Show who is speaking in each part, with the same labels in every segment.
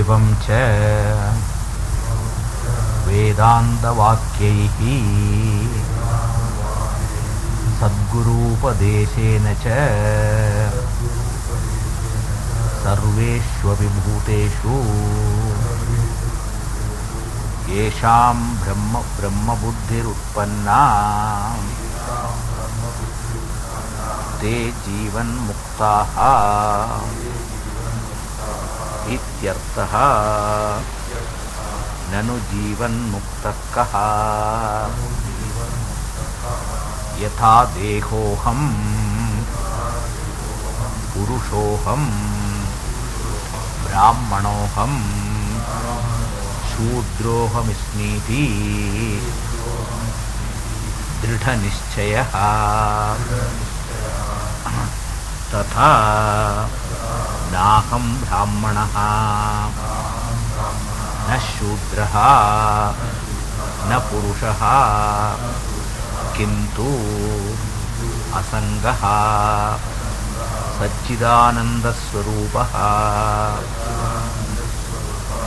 Speaker 1: एवं च वेदान्तवाक्यैः सद्गुरूपदेशेन च सर्वेष्वपि भूतेषु येषां ब्रह्मबुद्धिरुत्पन्ना ते जीवन्मुक्ताः इत्यर्थः। ननु जीवन्मुक्तः कः? यथा देहोऽहं पुरुषोऽहं ब्राह्मणोऽहं शूद्रोऽहमस्मीति दृढनिश्चयः तथा नाहं ब्राह्मणः न शूद्रः न पुरुषः किन्तु असङ्गः सच्चिदानन्दस्वरूपः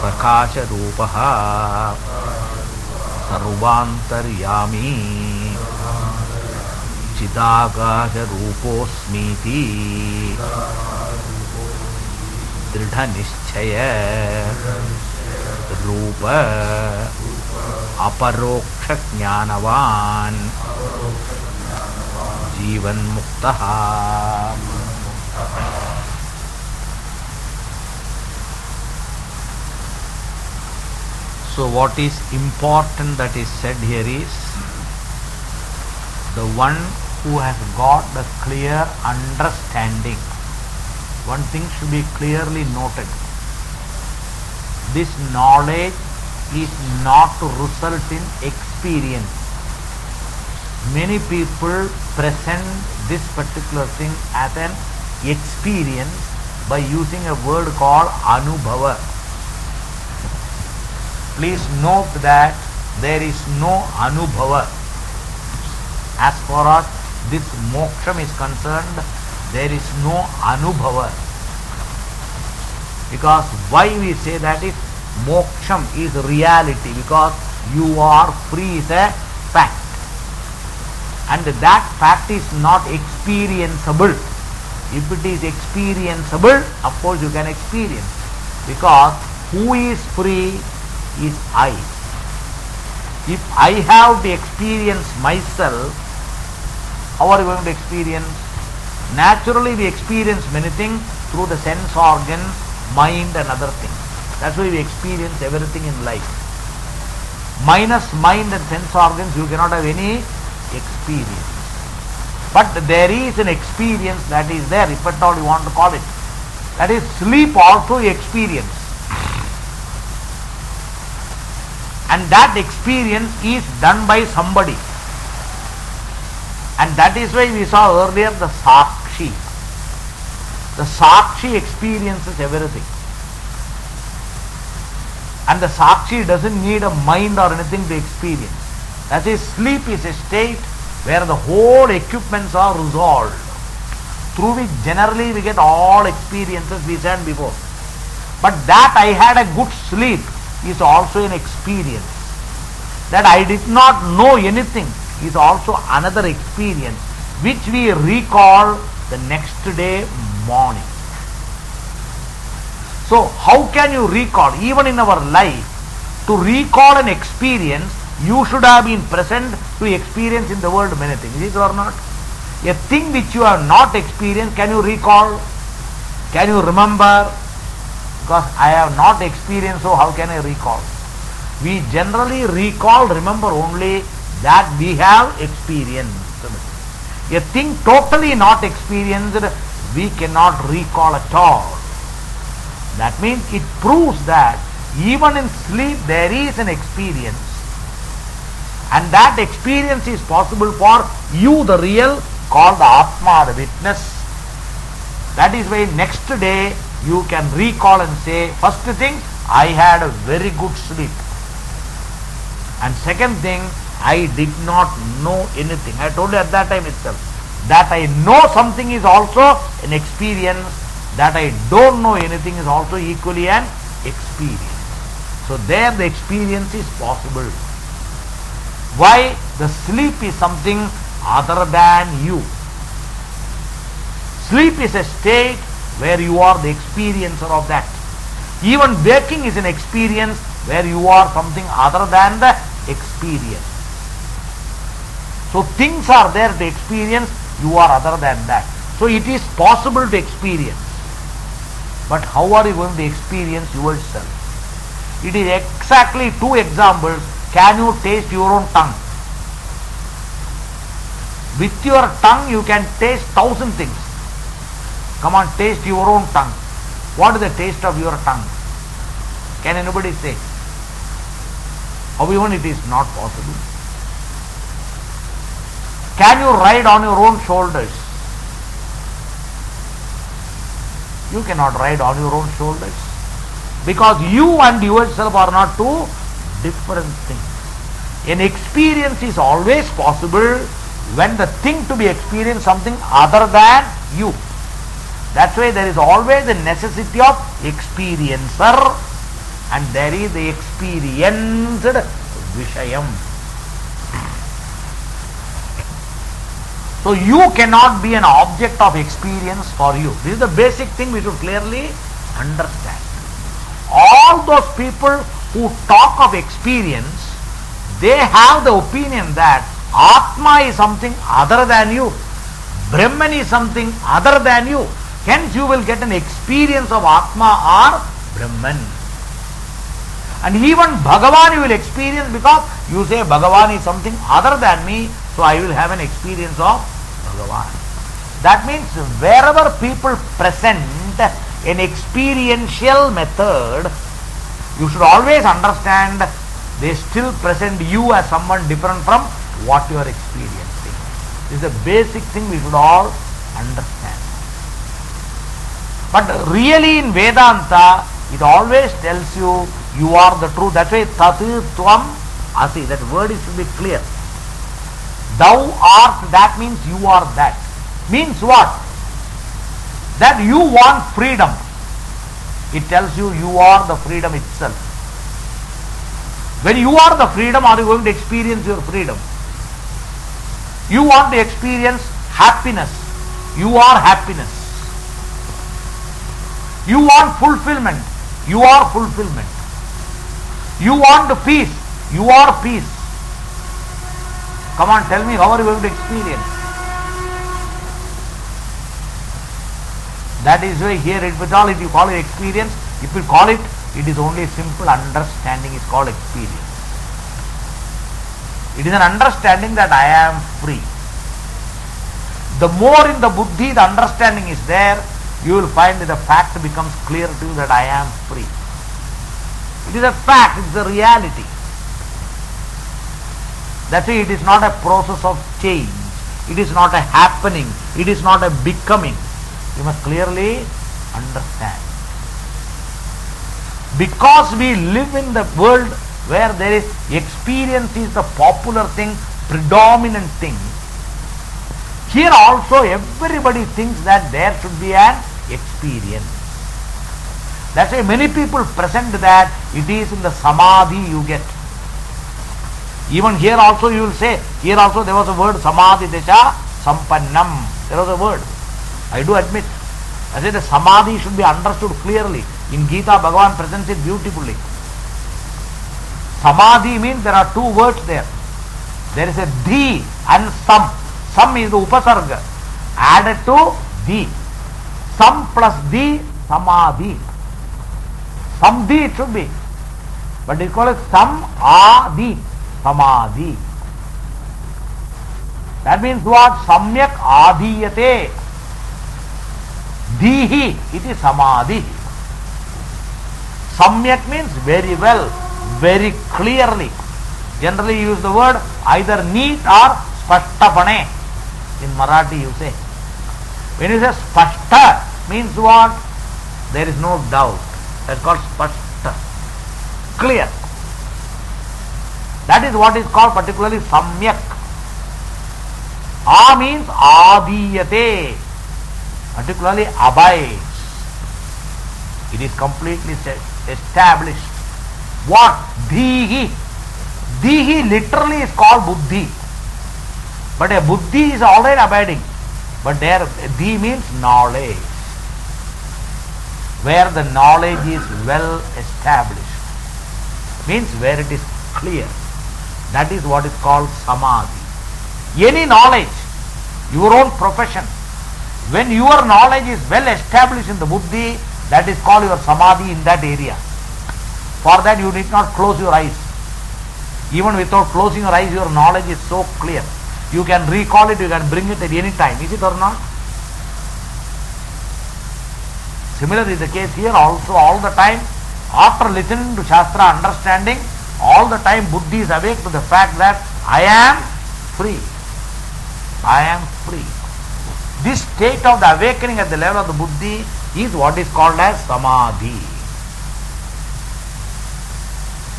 Speaker 1: प्रकाशरूपः सर्वान्तर्यामी चिदाकाशरूपोऽस्मीति दृढनिश्चय रूप अपरोक्षज्ञानवान् जीवन्मुक्तः। So what is important that is said here is the one who has got the clear understanding. One thing should be clearly noted. This knowledge is not to result in experience. Many people present this particular thing as an experience by using a word called anubhava. Please note that there is no anubhava. As far as this moksham is concerned, there is no anubhava. Because why we say that is moksham is reality, because you are free is a fact. And that fact is not experienceable. If it is experienceable, of course you can experience. Because who is free is I. If I have to experience myself, how are you going to experience? Naturally we experience many things through the sense organs, mind and other things. That's why we experience everything in life. Minus mind and sense organs, you cannot have any experience. But there is an experience that is there, if at all you want to call it. That is sleep also you experience. And that experience is done by somebody. And that is why we saw earlier the Sakshi. The Sakshi experiences everything. And the Sakshi doesn't need a mind or anything to experience. That is, sleep is a state where the whole equipments are resolved, through which generally we get all experiences we said before. But that I had a good sleep is also an experience. That I did not know anything is also another experience, which we recall the next day morning. So how can you recall? Even in our life, to recall an experience, you should have been present to experience in the world many things. Is it or not? A thing which you have not experienced, can you recall? Can you remember? Because I have not experienced, so how can I recall? We generally recall, remember only that we have experienced. A thing totally not experienced, we cannot recall at all. That means it proves that even in sleep there is an experience. And that experience is possible for you, the real, called the Atma, the witness. That is why next day you can recall and say, first thing, I had a very good sleep. And second thing, I did not know anything. I told you at that time itself. That I know something is also an experience. That I don't know anything is also equally an experience. So there the experience is possible. Why? The sleep is something other than you. Sleep is a state where you are the experiencer of that. Even waking is an experience where you are something other than the experience. So things are there to experience, you are other than that. So it is possible to experience. But how are you going to experience yourself? It is exactly two examples. Can you taste your own tongue? With your tongue you can taste 1,000 things. Come on, taste your own tongue. What is the taste of your tongue? Can anybody say? How even it is not possible. Can you ride on your own shoulders? You cannot ride on your own shoulders. Because you and yourself are not two different things. An experience is always possible when the thing to be experienced something other than you. That's why there is always the necessity of experiencer and there is the experienced Vishayam. So you cannot be an object of experience for you. This is the basic thing we should clearly understand. All those people who talk of experience, they have the opinion that Atma is something other than you. Brahman is something other than you. Hence you will get an experience of Atma or Brahman. And even Bhagavan you will experience because you say Bhagavan is something other than me, so I will have an experience of Bhagavan. That means wherever people present an experiential method, you should always understand they still present you as someone different from what you are experiencing. This is a basic thing we should all understand. But really in Vedanta, it always tells you, you are the truth. That's why Tatu Tvam Asi, that word is to be clear. Thou art, that means you are that. Means what? That you want freedom. It tells you, you are the freedom itself. When you are the freedom, are you going to experience your freedom? You want to experience happiness. You are happiness. You want fulfillment. You are fulfillment. You want peace. You are peace. Come on, tell me, how are you going to experience? That is why here, if you call it experience, if you call it, it is only simple understanding is called experience. It is an understanding that I am free. The more in the buddhi the understanding is there, you will find that the fact becomes clear to you that I am free. It is a fact, it is a reality. That's why it is not a process of change. It is not a happening. It is not a becoming. You must clearly understand. Because we live in the world where there is experience is the popular thing, predominant thing. Here also everybody thinks that there should be an experience. That's why many people present that it is in the samadhi you get. Even here also you will say, here also there was a word samadhi desha sampannam. There was a word. I do admit. I say the samadhi should be understood clearly. In Gita, Bhagavan presents it beautifully. Samadhi means there are two words there. There is a dhi and sam. Sam is the upasarga. Added to dhi. Sam plus dhi, samadhi. Samdhi it should be. But it is called samadhi. Samadhi. That means what? Samyak adhiyate. Dhihi, it is samadhi. Samyak means very well, very clearly. Generally you use the word either neat or spashtapane. In Marathi you say. When you say spashta, means what? There is no doubt. That's called spashta. Clear. That is what is called particularly samyak. A means adiyate. Particularly abides. It is completely set. established. What? Dhihi. Dhihi literally is called buddhi. But a buddhi is already abiding. But there, dhi means knowledge. Where the knowledge is well established. Means where it is clear. That is what is called samadhi. Any knowledge, your own profession, when your knowledge is well established in the buddhi, that is called your samadhi in that area. For that you need not close your eyes. Even without closing your eyes, your knowledge is so clear. You can recall it, you can bring it at any time. Is it or not? Similar is the case here also. All the time, after listening to Shastra, understanding, all the time buddhi is awake to the fact that I am free. I am free. This state of the awakening at the level of the buddhi is what is called as samadhi.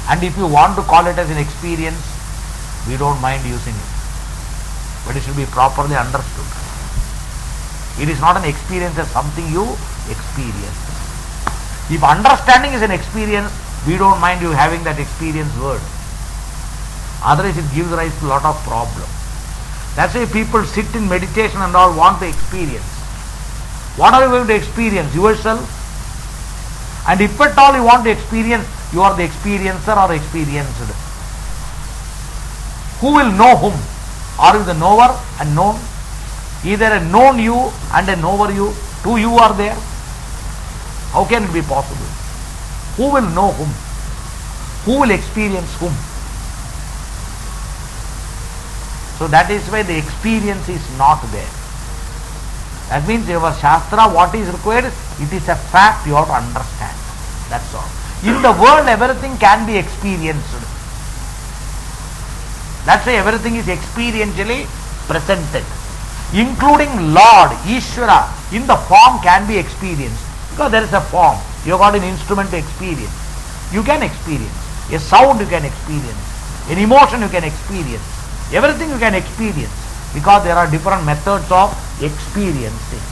Speaker 1: And if you want to call it as an experience, we don't mind using it. But it should be properly understood. It is not an experience as something you experience. If understanding is an experience, we don't mind you having that experience word. Otherwise it gives rise to a lot of problems. That's why people sit in meditation and all want to experience. What are you going to experience? Yourself. And if at all you want to experience, you are the experiencer or experienced. Who will know whom? Are you the knower and known? Either a known you and a knower you. Two you are there. How can it be possible? Who will know whom? Who will experience whom? So that is why the experience is not there. That means your Shastra, what is required, it is a fact you have to understand. That's all. In the world, everything can be experienced. That's why everything is experientially presented. Including Lord, Ishvara, in the form can be experienced. Because there is a form. You have got an instrument to experience. You can experience. A sound you can experience. An emotion you can experience. Everything you can experience. Because there are different methods of experiencing.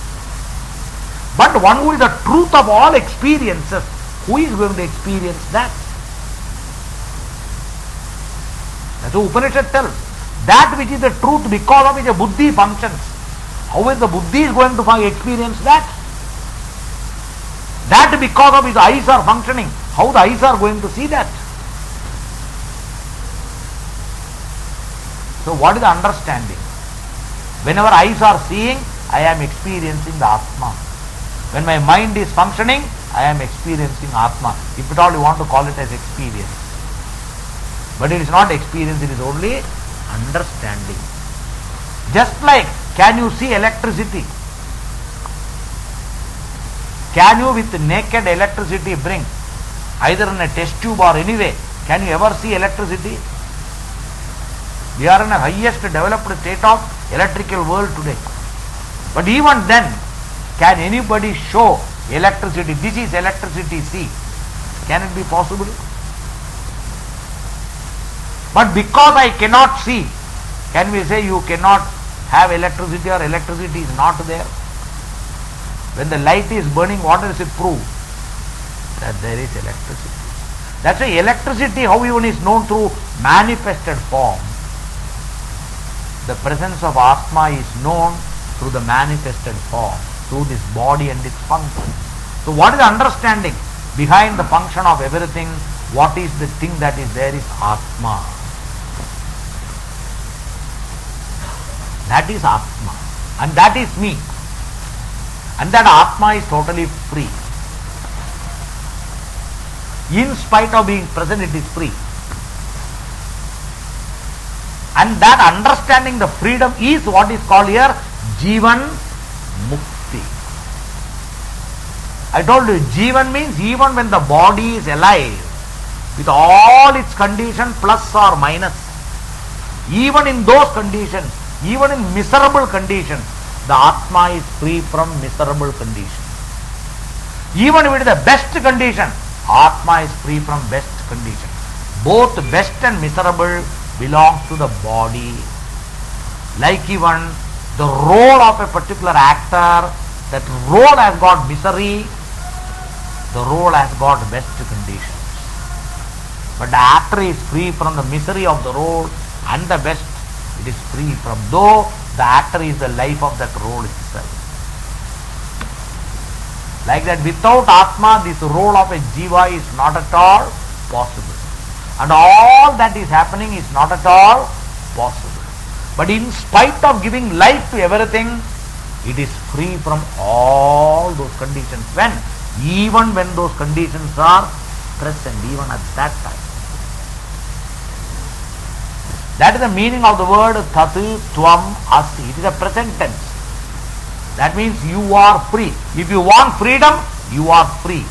Speaker 1: But one who is the truth of all experiences, who is going to experience that? That's what Upanishad tells. That which is the truth because of which a buddhi functions. How is the buddhi is going to experience that? That because of his eyes are functioning. How the eyes are going to see that? So what is the understanding? Whenever eyes are seeing, I am experiencing the Atma. When my mind is functioning, I am experiencing Atma. If at all you want to call it as experience. But it is not experience, it is only understanding. Just like, can you see electricity? Can you with naked electricity bring, either in a test tube or anyway, can you ever see electricity? We are in a highest developed state of electrical world today. But even then, can anybody show electricity? This is electricity, see. Can it be possible? But because I cannot see, can we say you cannot have electricity or electricity is not there? When the light is burning, what does it prove? That there is electricity. That's why electricity, how even is known through manifested form. The presence of Atma is known through the manifested form, through this body and its function. So what is the understanding? Behind the function of everything, what is the thing that is there is Atma. That is Atma. And that is me. And that Atma is totally free. In spite of being present, it is free. And that understanding the freedom is what is called here Jivanmukti. I told you, Jivan means even when the body is alive, with all its conditions plus or minus, even in those conditions, even in miserable conditions, the Atma is free from miserable conditions. Even with the best condition, Atma is free from best condition. Both best and miserable belongs to the body. Like even the role of a particular actor, that role has got misery, the role has got best conditions. But the actor is free from the misery of the role, and the best it is free from, though the actor is the life of that role itself. Like that, without Atma, this role of a Jiva is not at all possible. And all that is happening is not at all possible. But in spite of giving life to everything, it is free from all those conditions. Even when those conditions are present, even at that time. That is the meaning of the word Tat Tvam Asi. It is a present tense. That means you are free. If you want freedom, you are free.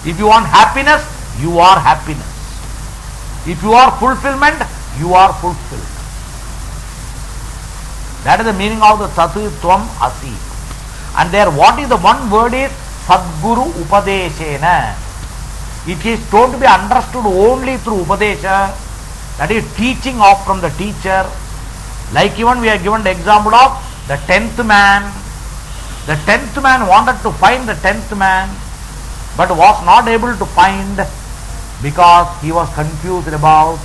Speaker 1: If you want happiness, you are happiness. If you are fulfillment, you are fulfilled. That is the meaning of the Tat Tvam Asi. And there, what is the one word is Sadguru Upadeshena. It is told to be understood only through Upadesha. That is teaching off from the teacher. Like even we are given the example of the 10th man. The 10th man wanted to find the 10th man, but was not able to find because he was confused about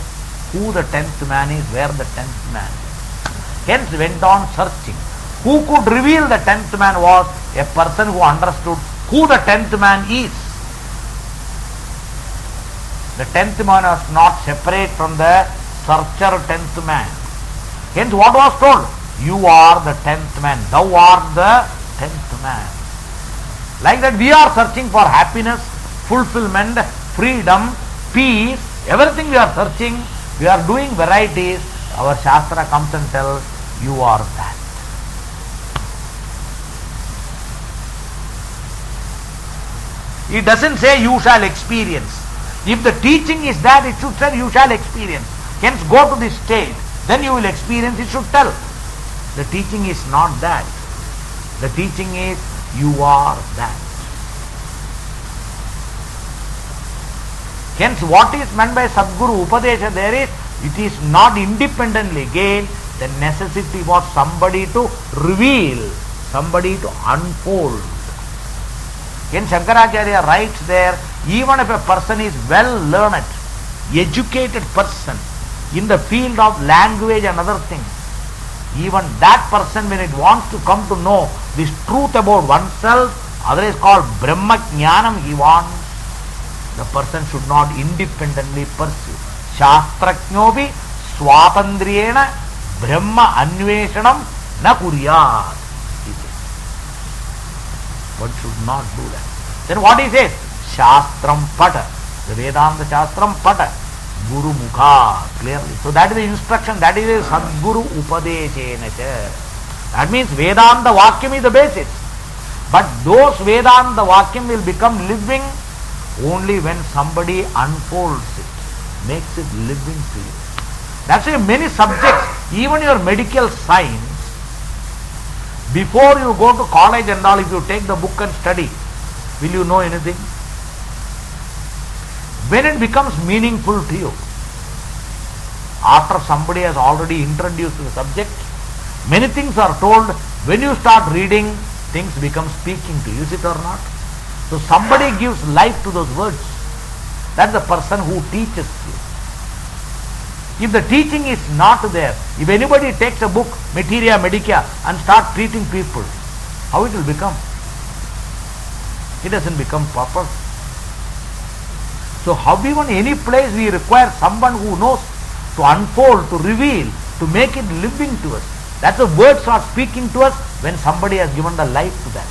Speaker 1: who the 10th man is, where the 10th man is. Hence went on searching. Who could reveal the 10th man was a person who understood who the 10th man is. The 10th man was not separate from the searcher 10th man. Hence what was told? You are the 10th man. Thou art the 10th man. Like that, we are searching for happiness, fulfillment, freedom, peace, everything we are searching. We are doing varieties. Our Shastra comes and tells, you are that. It doesn't say you shall experience. If the teaching is that, it should say you shall experience. Hence go to this state, then you will experience, it should tell. The teaching is not that. The teaching is you are that. Hence what is meant by Sadguru Upadesha there is, it is not independently gained, the necessity was somebody to reveal, somebody to unfold. Hence Shankaracharya writes there, even if a person is well learned, educated person in the field of language and other things, even that person when it wants to come to know this truth about oneself, otherwise called Brahma Jnanam he wants, the person should not independently pursue. Shastraknyopi swatandriyena Brahma Anveshanam na kuryat. One should not do that. Then what he says? Shastram Pata. The Vedanta Shastram Pata. Guru Mukha. Clearly. So that is the instruction. That is a Sadguru Upadeshena. That means Vedanta Vakyam is the basis. But those Vedanta Vakyam will become living only when somebody unfolds it, makes it living to you. That's why many subjects, even your medical science, before you go to college and all, if you take the book and study, will you know anything? When it becomes meaningful to you, after somebody has already introduced the subject, many things are told. When you start reading, things become speaking to you, is it or not? So somebody gives life to those words. That's the person who teaches you. If the teaching is not there, if anybody takes a book, Materia Medica, and start treating people, how it will become? It doesn't become proper. So how even any place we require someone who knows to unfold, to reveal, to make it living to us. That's the words are speaking to us when somebody has given the life to that.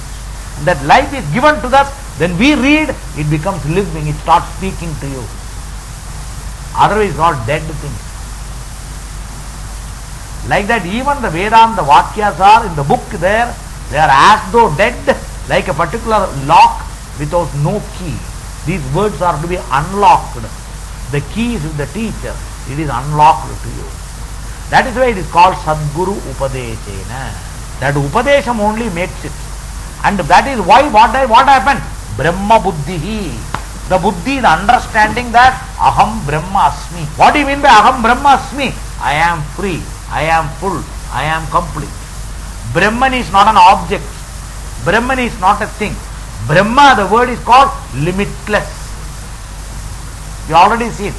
Speaker 1: And that life is given to us, then we read, it becomes living, it starts speaking to you. Otherwise all dead things. Like that, even the Vedanta Vakyas are in the book there, they are as though dead, like a particular lock without no key. These words are to be unlocked. The key is with the teacher, it is unlocked to you. That is why it is called Sadguru Upadeshena. That Upadesham only makes it. And that is why what happened? Brahma Buddhihi. The Buddhi, the understanding that Aham Brahma Asmi. What do you mean by Aham Brahma Asmi? I am free, I am full, I am complete. Brahman is not an object. Brahman is not a thing. Brahma, the word is called limitless. You already seen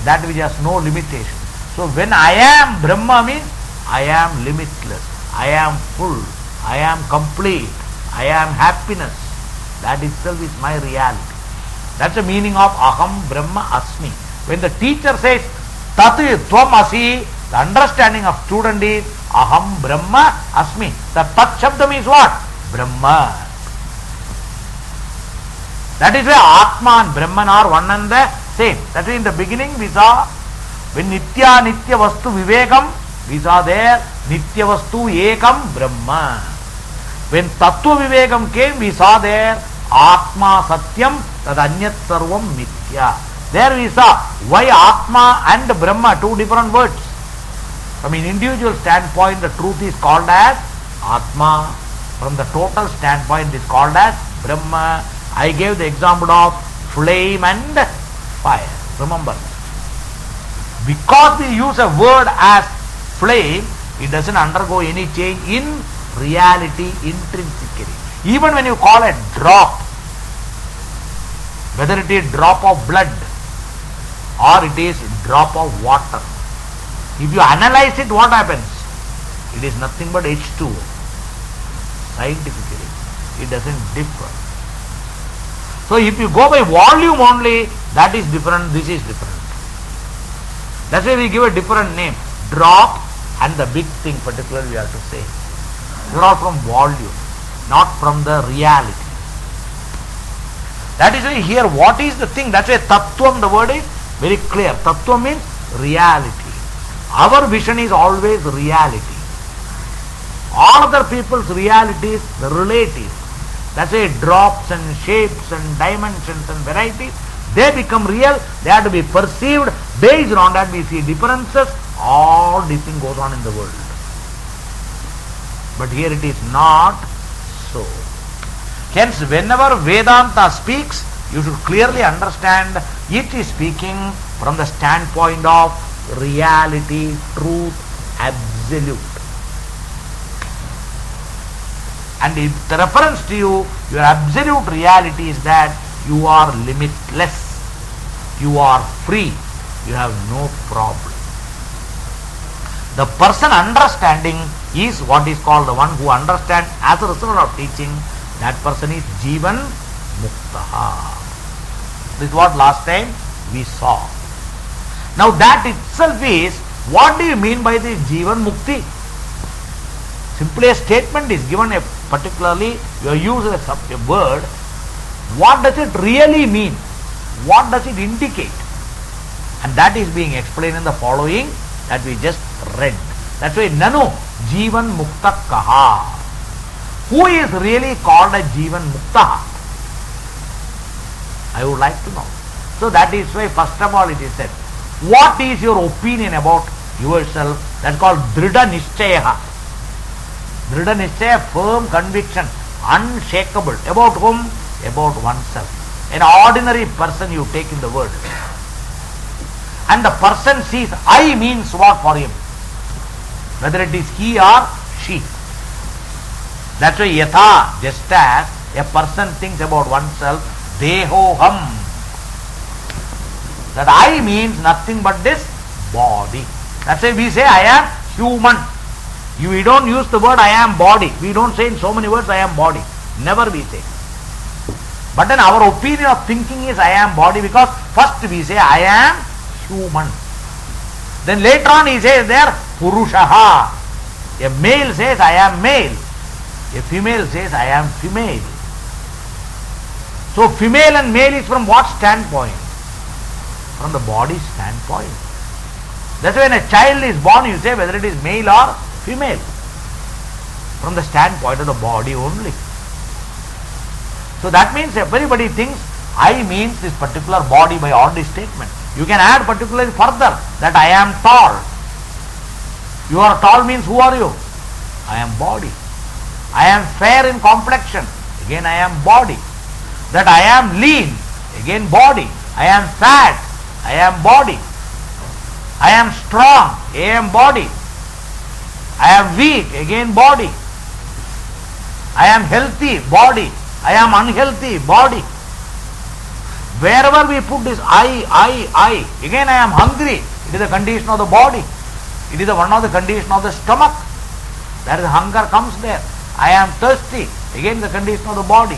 Speaker 1: that which has no limitation. So when I am Brahma means I am limitless, I am full, I am complete, I am happiness. That itself is my reality. That's the meaning of Aham Brahma Asmi. When the teacher says Tat Tvam Asi, the understanding of student is Aham Brahma Asmi. The Tat Shabda means what? Brahma. That is why Atma and Brahman are one and the same. That is in the beginning we saw when Nitya Nitya Vastu Vivekam, we saw there Nitya Vastu Ekam Brahma. When Tattva Vivekam came, we saw there Atma Satyam Tad Anyat Sarvam Nitya. There we saw why Atma and Brahma, two different words. From an individual standpoint, the truth is called as Atma. From the total standpoint, it is called as Brahma. I gave the example of flame and fire. Remember, because we use a word as flame, it doesn't undergo any change in reality intrinsically. Even when you call a drop, whether it is drop of blood or it is drop of water, if you analyze it, what happens? It is nothing but H2O. Scientifically, it doesn't differ. So if you go by volume only, that is different, this is different. That's why we give a different name. Drop and the big thing particularly we have to say. They are all from volume, not from the reality. That is why here what is the thing? That's why Tattvam, the word is very clear. Tattvam means reality. Our vision is always reality. All other people's reality is relative. That's why drops and shapes and dimensions and varieties, they become real, they have to be perceived. Based on that we see differences, all this thing goes on in the world. But here it is not so. Hence whenever Vedanta speaks, you should clearly understand it is speaking from the standpoint of reality, truth, absolute. And if the reference to you, your absolute reality is that you are limitless, you are free, you have no problem. The person understanding is what is called the one who understands as a result of teaching. That person is Jivanmukthaha. This is what last time we saw. Now that itself is, what do you mean by this Jivanmukti? Simply a statement is given, particularly you are using a word. What does it really mean? What does it indicate? And that is being explained in the following that we just read. That's why Nanu Jivanmukthaha. Who is really called a Jivanmuktaha? I would like to know. So that is why first of all it is said, what is your opinion about yourself? That's called Dhrida Nishchayaha. Dhrida Nishchaya, firm conviction, unshakable. About whom? About oneself. An ordinary person you take in the world. And the person sees I means what for him? Whether it is he or she. That's why yatha, just as a person thinks about oneself, dehoham. That I means nothing but this body. That's why we say I am human. We don't use the word I am body. We don't say in so many words I am body. Never we say. But then our opinion of thinking is I am body, because first we say I am human. Then later on he says there Purushaha. A male says I am male. A female says I am female. So female and male is from what standpoint? From the body standpoint. That's why when a child is born you say whether it is male or female. From the standpoint of the body only. So that means everybody thinks I means this particular body by all this statement. You can add particularly further that I am tall. You are tall means who are you? I am body. I am fair in complexion. Again I am body. That I am lean. Again body. I am fat. I am body. I am strong. I am body. I am weak. Again body. I am healthy. Body. I am unhealthy, body. Wherever we put this I, again I am hungry. It is a condition of the body. It is one of the condition of the stomach. That is hunger comes there. I am thirsty. Again the condition of the body.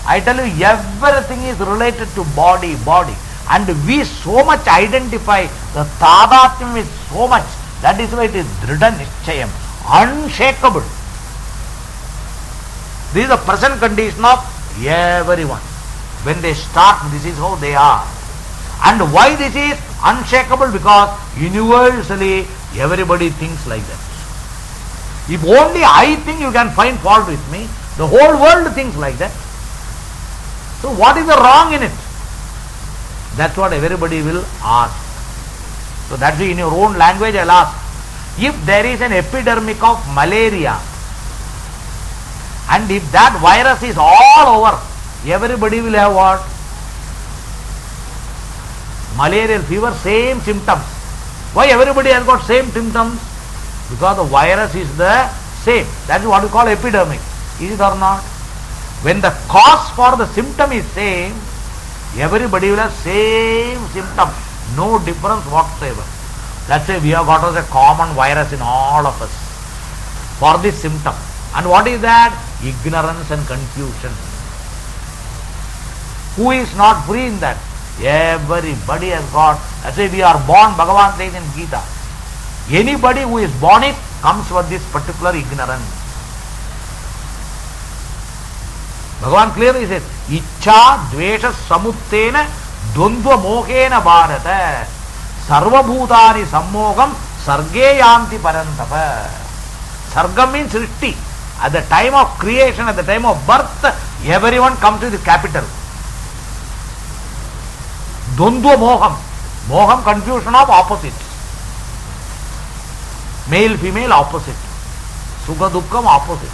Speaker 1: I tell you, everything is related to body. And we so much identify the Tadathyam with so much. That is why it is Dhrida Nischayam. Unshakable. This is the present condition of everyone. When they start, this is how they are. And why this is unshakable? Because universally everybody thinks like that. If only I think you can find fault with me, the whole world thinks like that. So what is the wrong in it? That's what everybody will ask. So that's why in your own language I'll ask, if there is an epidemic of malaria, and if that virus is all over, everybody will have what? Malarial fever, same symptoms. Why everybody has got same symptoms? Because the virus is the same. That is what we call epidemic. Is it or not? When the cause for the symptom is same, everybody will have same symptom. No difference whatsoever. That's why we have got us a common virus in all of us for this symptom. And what is that? Ignorance and confusion. Who is not free in that? Everybody has got. That's why we are born, Bhagavan says in Gita. Anybody who is born it comes with this particular ignorance. Bhagavan clearly says, Ichcha dvesha samuttena dvandva mohena bharata sarva bhutani sammogam sarge yanti parantapa. Sargam means srishti. At the time of creation, at the time of birth, everyone comes with the capital. Dvandva moham. Moham, confusion of opposites. Male, female, opposite. Sukha, dukkham, opposite.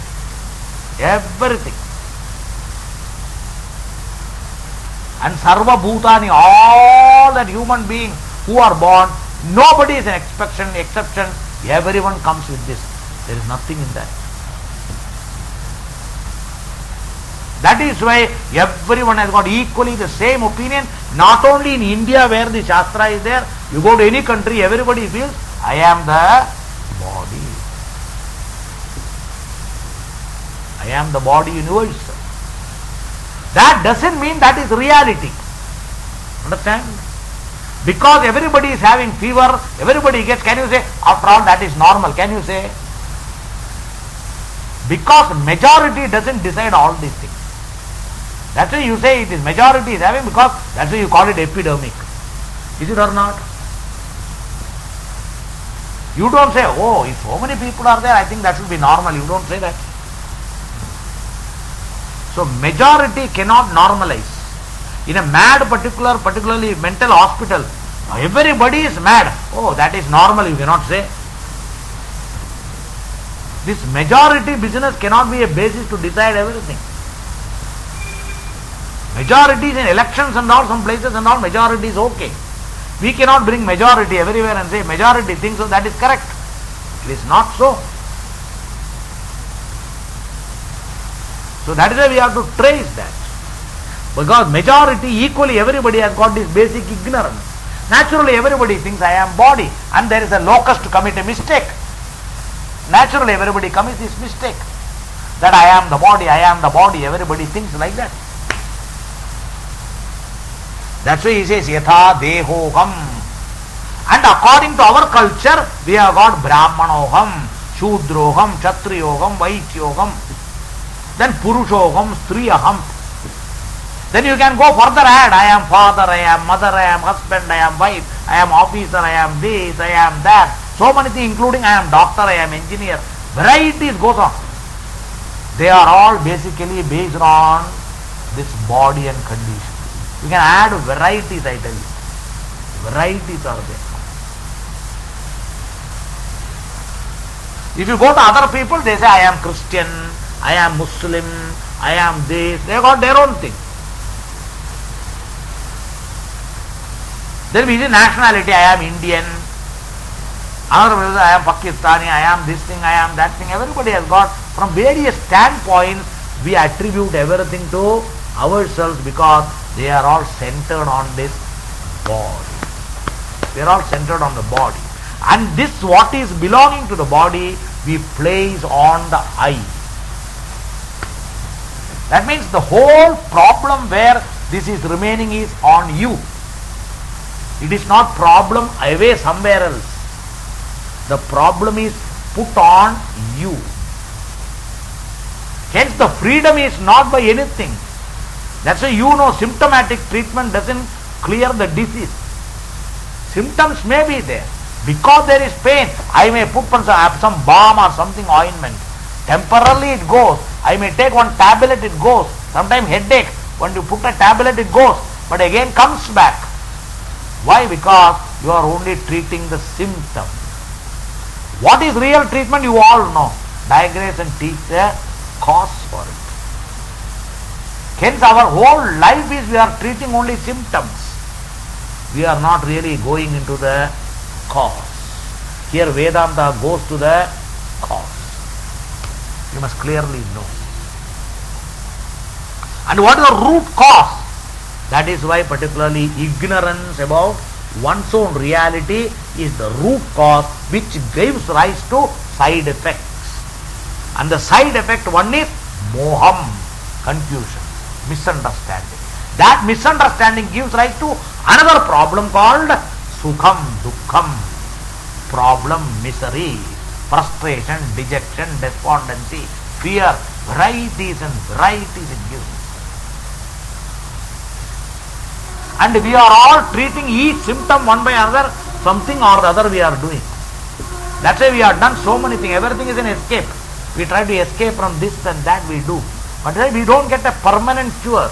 Speaker 1: Everything. And sarva bhutani, all that human beings who are born, nobody is an exception. Everyone comes with this. There is nothing in that. That is why everyone has got equally the same opinion. Not only in India where the Shastra is there, you go to any country, everybody feels, I am the body. I am the body universal. That doesn't mean that is reality. Understand? Because everybody is having fever, everybody gets, can you say, after all that is normal, can you say? Because majority doesn't decide all these things. That's why you say it is majority is having, because that's why you call it epidemic. Is it or not? You don't say, oh, if so many people are there, I think that should be normal. You don't say that. So majority cannot normalize. In a mad particularly mental hospital, everybody is mad. Oh, that is normal, you cannot say. This majority business cannot be a basis to decide everything. Majorities in elections and all, some places and all, majority is okay. We cannot bring majority everywhere and say majority thinks so, that is correct. It is not so. So that is why we have to trace that. Because majority, equally everybody has got this basic ignorance. Naturally everybody thinks I am body, and there is a locus to commit a mistake. Naturally everybody commits this mistake. That I am the body, everybody thinks like that. That's why he says, Yatha Dehoham. And according to our culture, we have got Brahmanoham, Shudroham, Kshatriyoham, Vaishyoham, then Purushoham, Striyaham. Then you can go further ahead. I am father, I am mother, I am husband, I am wife, I am officer, I am this, I am that. So many things, including I am doctor, I am engineer. Varieties goes on. They are all basically based on this body and condition. You can add varieties, I tell you. Varieties are there. If you go to other people, they say, I am Christian, I am Muslim, I am this. They got their own thing. Then we say nationality, I am Indian. Another person, I am Pakistani, I am this thing, I am that thing. Everybody has got, from various standpoints, we attribute everything to ourselves because they are all centered on this body. They are all centered on the body. And this what is belonging to the body, we place on the I. That means the whole problem where this is remaining is on you. It is not problem away somewhere else. The problem is put on you. Hence the freedom is not by anything. That's why symptomatic treatment doesn't clear the disease. Symptoms may be there. Because there is pain, I may put some balm or something ointment. Temporarily it goes. I may take one tablet, it goes. Sometimes headache, when you put a tablet it goes. But again comes back. Why? Because you are only treating the symptom. What is real treatment you all know. Diagnose and teach the cause for it. Hence our whole life is we are treating only symptoms. We are not really going into the cause. Here Vedanta goes to the cause. You must clearly know. And what is the root cause? That is why particularly ignorance about one's own reality is the root cause which gives rise to side effects. And the side effect one is moham, confusion, misunderstanding. That misunderstanding gives rise to another problem called sukham, dukkham, problem, misery, frustration, dejection, despondency, fear, varieties and varieties it gives. And we are all treating each symptom one by another, something or the other we are doing. That's why we have done so many things. Everything is an escape. We try to escape from this and that we do. But we don't get a permanent cure.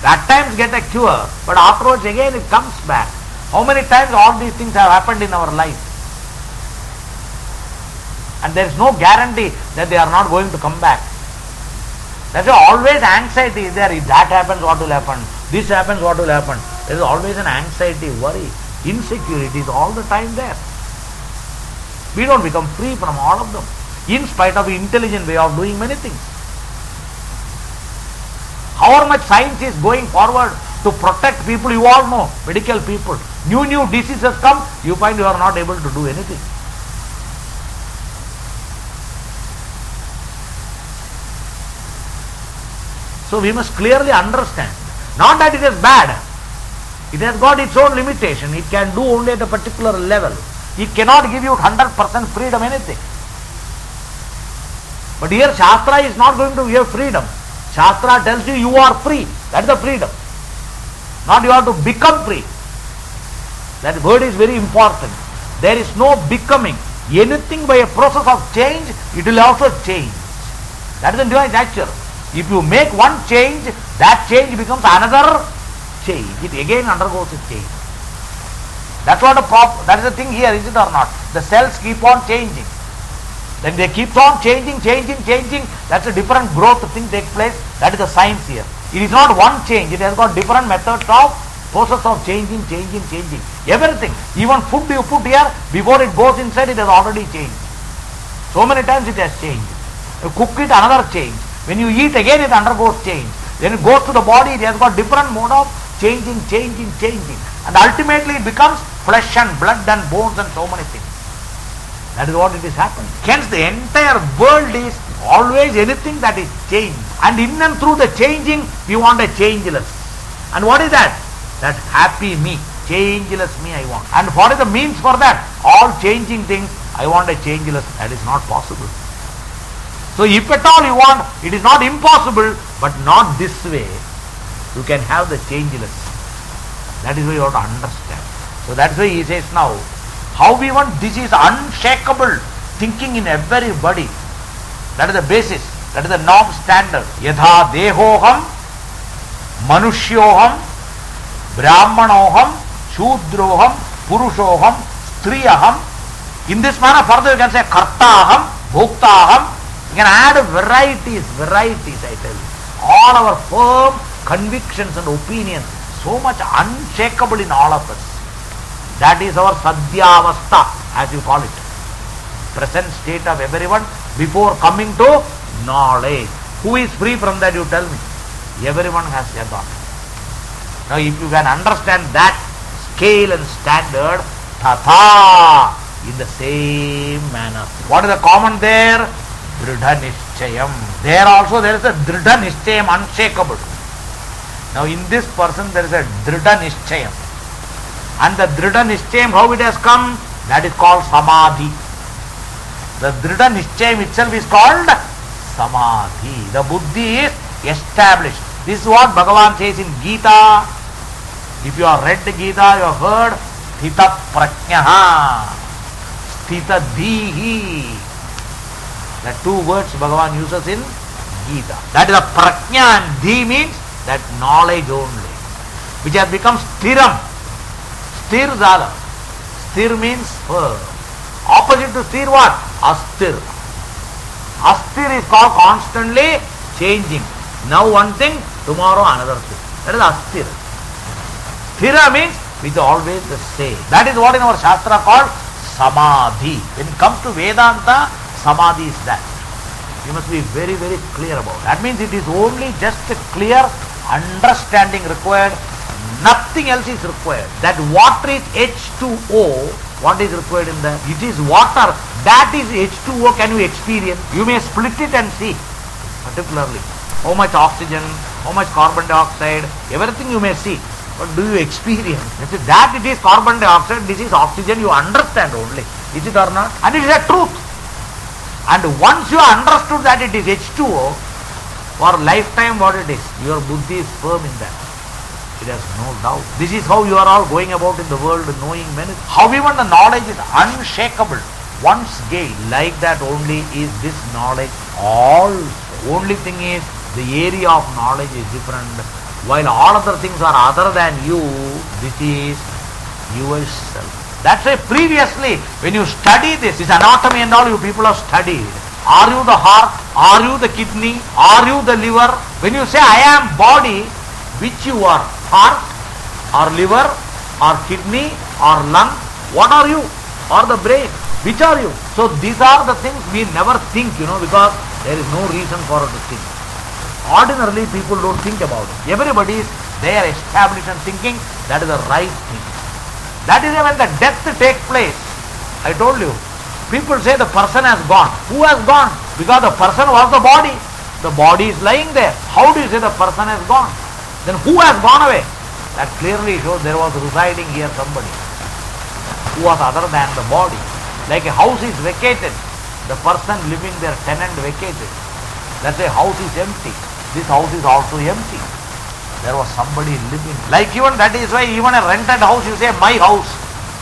Speaker 1: At times get a cure, but afterwards again it comes back. How many times all these things have happened in our life? And there is no guarantee that they are not going to come back. That's why always anxiety is there. If that happens, what will happen? This happens, what will happen? There is always an anxiety, worry, insecurity is all the time there. We don't become free from all of them, in spite of intelligent way of doing many things. How much science is going forward to protect people, you all know, medical people. New diseases come, you find you are not able to do anything. So we must clearly understand, not that it is bad. It has got its own limitation. It can do only at a particular level. It cannot give you 100% freedom anything. But here Shastra is not going to give freedom. Shastra tells you you are free. That is the freedom. Not you have to become free. That word is very important. There is no becoming. Anything by a process of change, it will also change. That is the divine nature. If you make one change, that change becomes another change. It again undergoes a change. That's what that is the thing here, is it or not? The cells keep on changing. Then they keep on changing. That's a different growth thing takes place. That is the science here. It is not one change. It has got different methods of process of changing. Everything. Even food you put here, before it goes inside, it has already changed. So many times it has changed. You cook it, another change. When you eat again, it undergoes change. Then it goes to the body, it has got different mode of changing. And ultimately it becomes flesh and blood and bones and so many things. That is what it is happening. Hence the entire world is always anything that is changed. And in and through the changing, we want a changeless. And what is that? That happy me, changeless me I want. And what is the means for that? All changing things, I want a changeless. That is not possible. So if at all you want, it is not impossible, but not this way. You can have the changeless. That is why you have to understand. So that's why he says now, how we want, this is unshakable thinking in everybody. That is the basis. That is the norm standard. Yatha dehoham, manushyoham, brahmanoham, shudroham, purushoham, striyaham. In this manner further you can say kartaham, bhoktaham. You can add varieties, I tell you. All our firm convictions and opinions, so much unshakable in all of us. That is our sadhyavastha, as you call it. Present state of everyone before coming to knowledge. Who is free from that, you tell me? Everyone has ego. Now if you can understand that scale and standard, Tattva, in the same manner. What is the common there? Dridha Nischayam. There also there is a Dridha Nischayam, unshakable. Now in this person there is a Dridha Nischayam. And the Dridha Nischayam, how it has come? That is called Samadhi. The Dridha Nischayam itself is called Samadhi. The Buddhi is established. This is what Bhagavan says in Gita. If you have read the Gita, you have heard Sthita Prajnaha, Sthita Dhihi. The two words Bhagavan uses in Gita. That is a Prajna, and Dhi means that knowledge only, which has become Sthiram. Sthir Zala. Sthir means firm. Opposite to Sthir what? Asthir. Asthir is called constantly changing. Now one thing, tomorrow another thing. That is Asthir. Sthira means with always the same. That is what in our Shastra called Samadhi. When it comes to Vedanta, Samadhi is that. You must be very, very clear about it. That means it is only just a clear understanding required. Nothing else is required. That water is H2O. What is required in that? It is water. That is H2O. Can you experience? You may split it and see. Particularly, how much oxygen, how much carbon dioxide, everything you may see. But do you experience? If that it is carbon dioxide, this is oxygen, you understand only. Is it or not? And it is a truth. And once you understood that it is H2O, for lifetime what it is, your buddhi is firm in that. It has no doubt. This is how you are all going about in the world, knowing many. However, the knowledge is unshakable. Once gained, like that only is this knowledge also. Only thing is, the area of knowledge is different. While all other things are other than you, this is yourself. That's why previously, when you study this anatomy and all, you people have studied. Are you the heart? Are you the kidney? Are you the liver? When you say, I am body, which you are? Heart or liver or kidney or lung? What are you? Or the brain? Which are you? So these are the things we never think, because there is no reason for us to think. Ordinarily, people don't think about it. Everybody is there established and thinking that is the right thing. That is when the death takes place. I told you, people say the person has gone. Who has gone? Because the person was the body. The body is lying there. How do you say the person has gone? Then who has gone away? That clearly shows there was residing here somebody who was other than the body. Like a house is vacated. The person living there, tenant vacated. Let's say house is empty. This house is also empty. There was somebody living. Like even that is why even a rented house you say my house.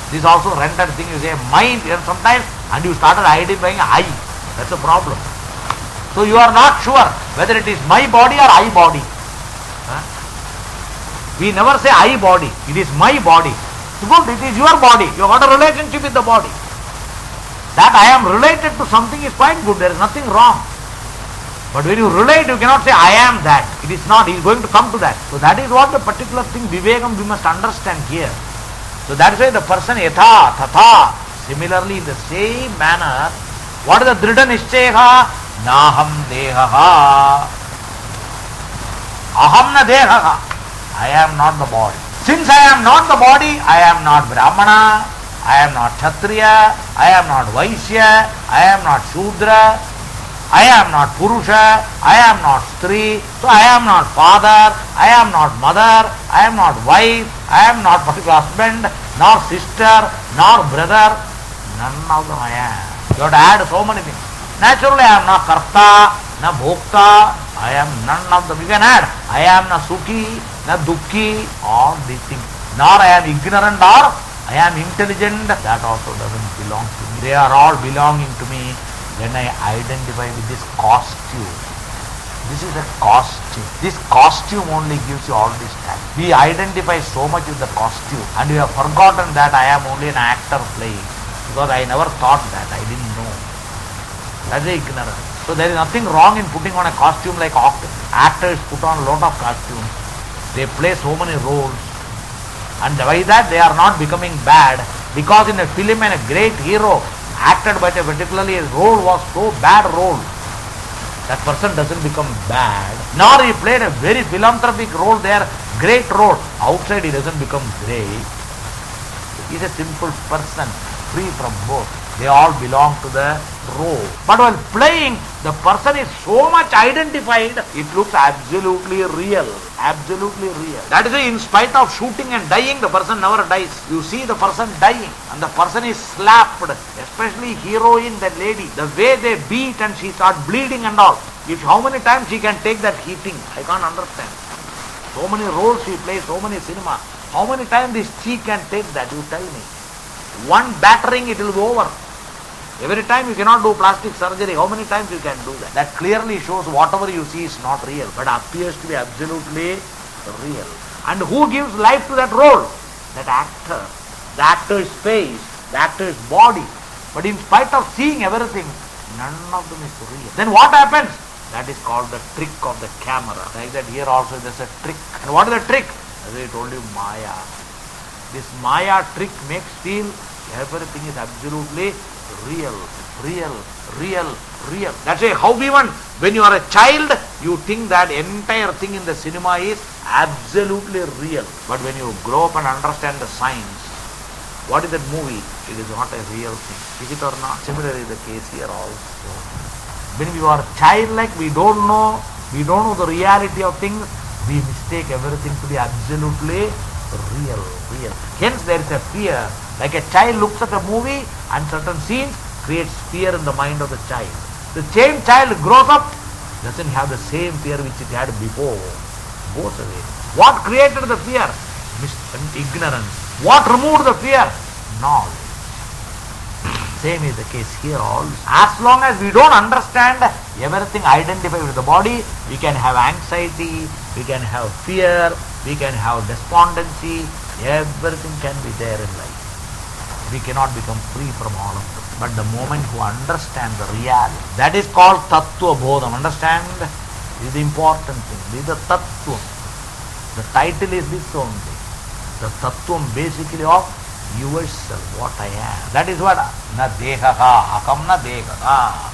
Speaker 1: This also rented thing you say mine sometimes, and you started identifying I. That's a problem. So you are not sure whether it is my body or I body. We never say I body. It is my body. It's good. It is your body. You have got a relationship with the body. That I am related to something is quite good. There is nothing wrong. But when you relate, you cannot say, I am that. It is not. He is going to come to that. So that is what the particular thing, Vivekam, we must understand here. So that is why the person yatha, tatha, similarly in the same manner, what is the Dridha Nischayah? Naham dehaha. Aham na dehaha. I am not the body. Since I am not the body, I am not Brahmana, I am not Kshatriya, I am not Vaishya, I am not Shudra, I am not Purusha, I am not Stri, so I am not father, I am not mother, I am not wife, I am not particular husband, nor sister, nor brother, none of them I am. You have to add so many things. Naturally I am not Karta, na Bhokta, I am none of them. You can add, I am na Sukhi, na Dukhi, all these things. Nor I am ignorant or I am intelligent, that also doesn't belong to me. They are all belonging to me. When I identify with this costume, this is a costume. This costume only gives you all this time. We identify so much with the costume and we have forgotten that I am only an actor playing, because I never thought that, I didn't know. That's the ignorance. So there is nothing wrong in putting on a costume like actors. Actors put on a lot of costumes. They play so many roles, and by that they are not becoming bad, because in a film and a great hero acted by a particularly a role was so bad role. that person doesn't become bad. Nor he played a very philanthropic role there, great role. Outside he doesn't become great. He's a simple person, free from both. They all belong to the role. But while playing, the person is so much identified, it looks absolutely real. Absolutely real. That is why in spite of shooting and dying, the person never dies. You see the person dying and the person is slapped, especially heroine, that lady. The way they beat and she starts bleeding and all. If how many times she can take that hitting? I can't understand. So many roles she plays, so many cinema. How many times this cheek can take that? You tell me. One battering, it will be over. Every time you cannot do plastic surgery, how many times you can do that? That clearly shows whatever you see is not real, but appears to be absolutely real. And who gives life to that role? That actor. The actor's face, the actor's body. But in spite of seeing everything, none of them is real. Then what happens? That is called the trick of the camera. Like that here also there's a trick. And what is the trick? As I told you, Maya. This Maya trick makes feel everything is absolutely real, real, real, real. That's why how even when you are a child, you think that entire thing in the cinema is absolutely real. But when you grow up and understand the science, what is that movie? It is not a real thing. Is it or not? Similarly the case here also. When we are childlike, we don't know the reality of things, we mistake everything to be absolutely real, real. Hence there is a fear. Like a child looks at a movie and certain scenes creates fear in the mind of the child. The same child grows up, doesn't have the same fear which it had before. Goes away. What created the fear? Ignorance. What removed the fear? Knowledge. Same is the case here also. As long as we don't understand everything identified with the body, we can have anxiety, we can have fear, we can have despondency, everything can be there in life. We cannot become free from all of them. But the moment you understand the reality, that is called Tattva Bodha. Understand? This is the important thing. This is the Tattva. The title is this only. The Tattva basically of yourself, what I am. That is what? Na dehaha, akam na dehaha.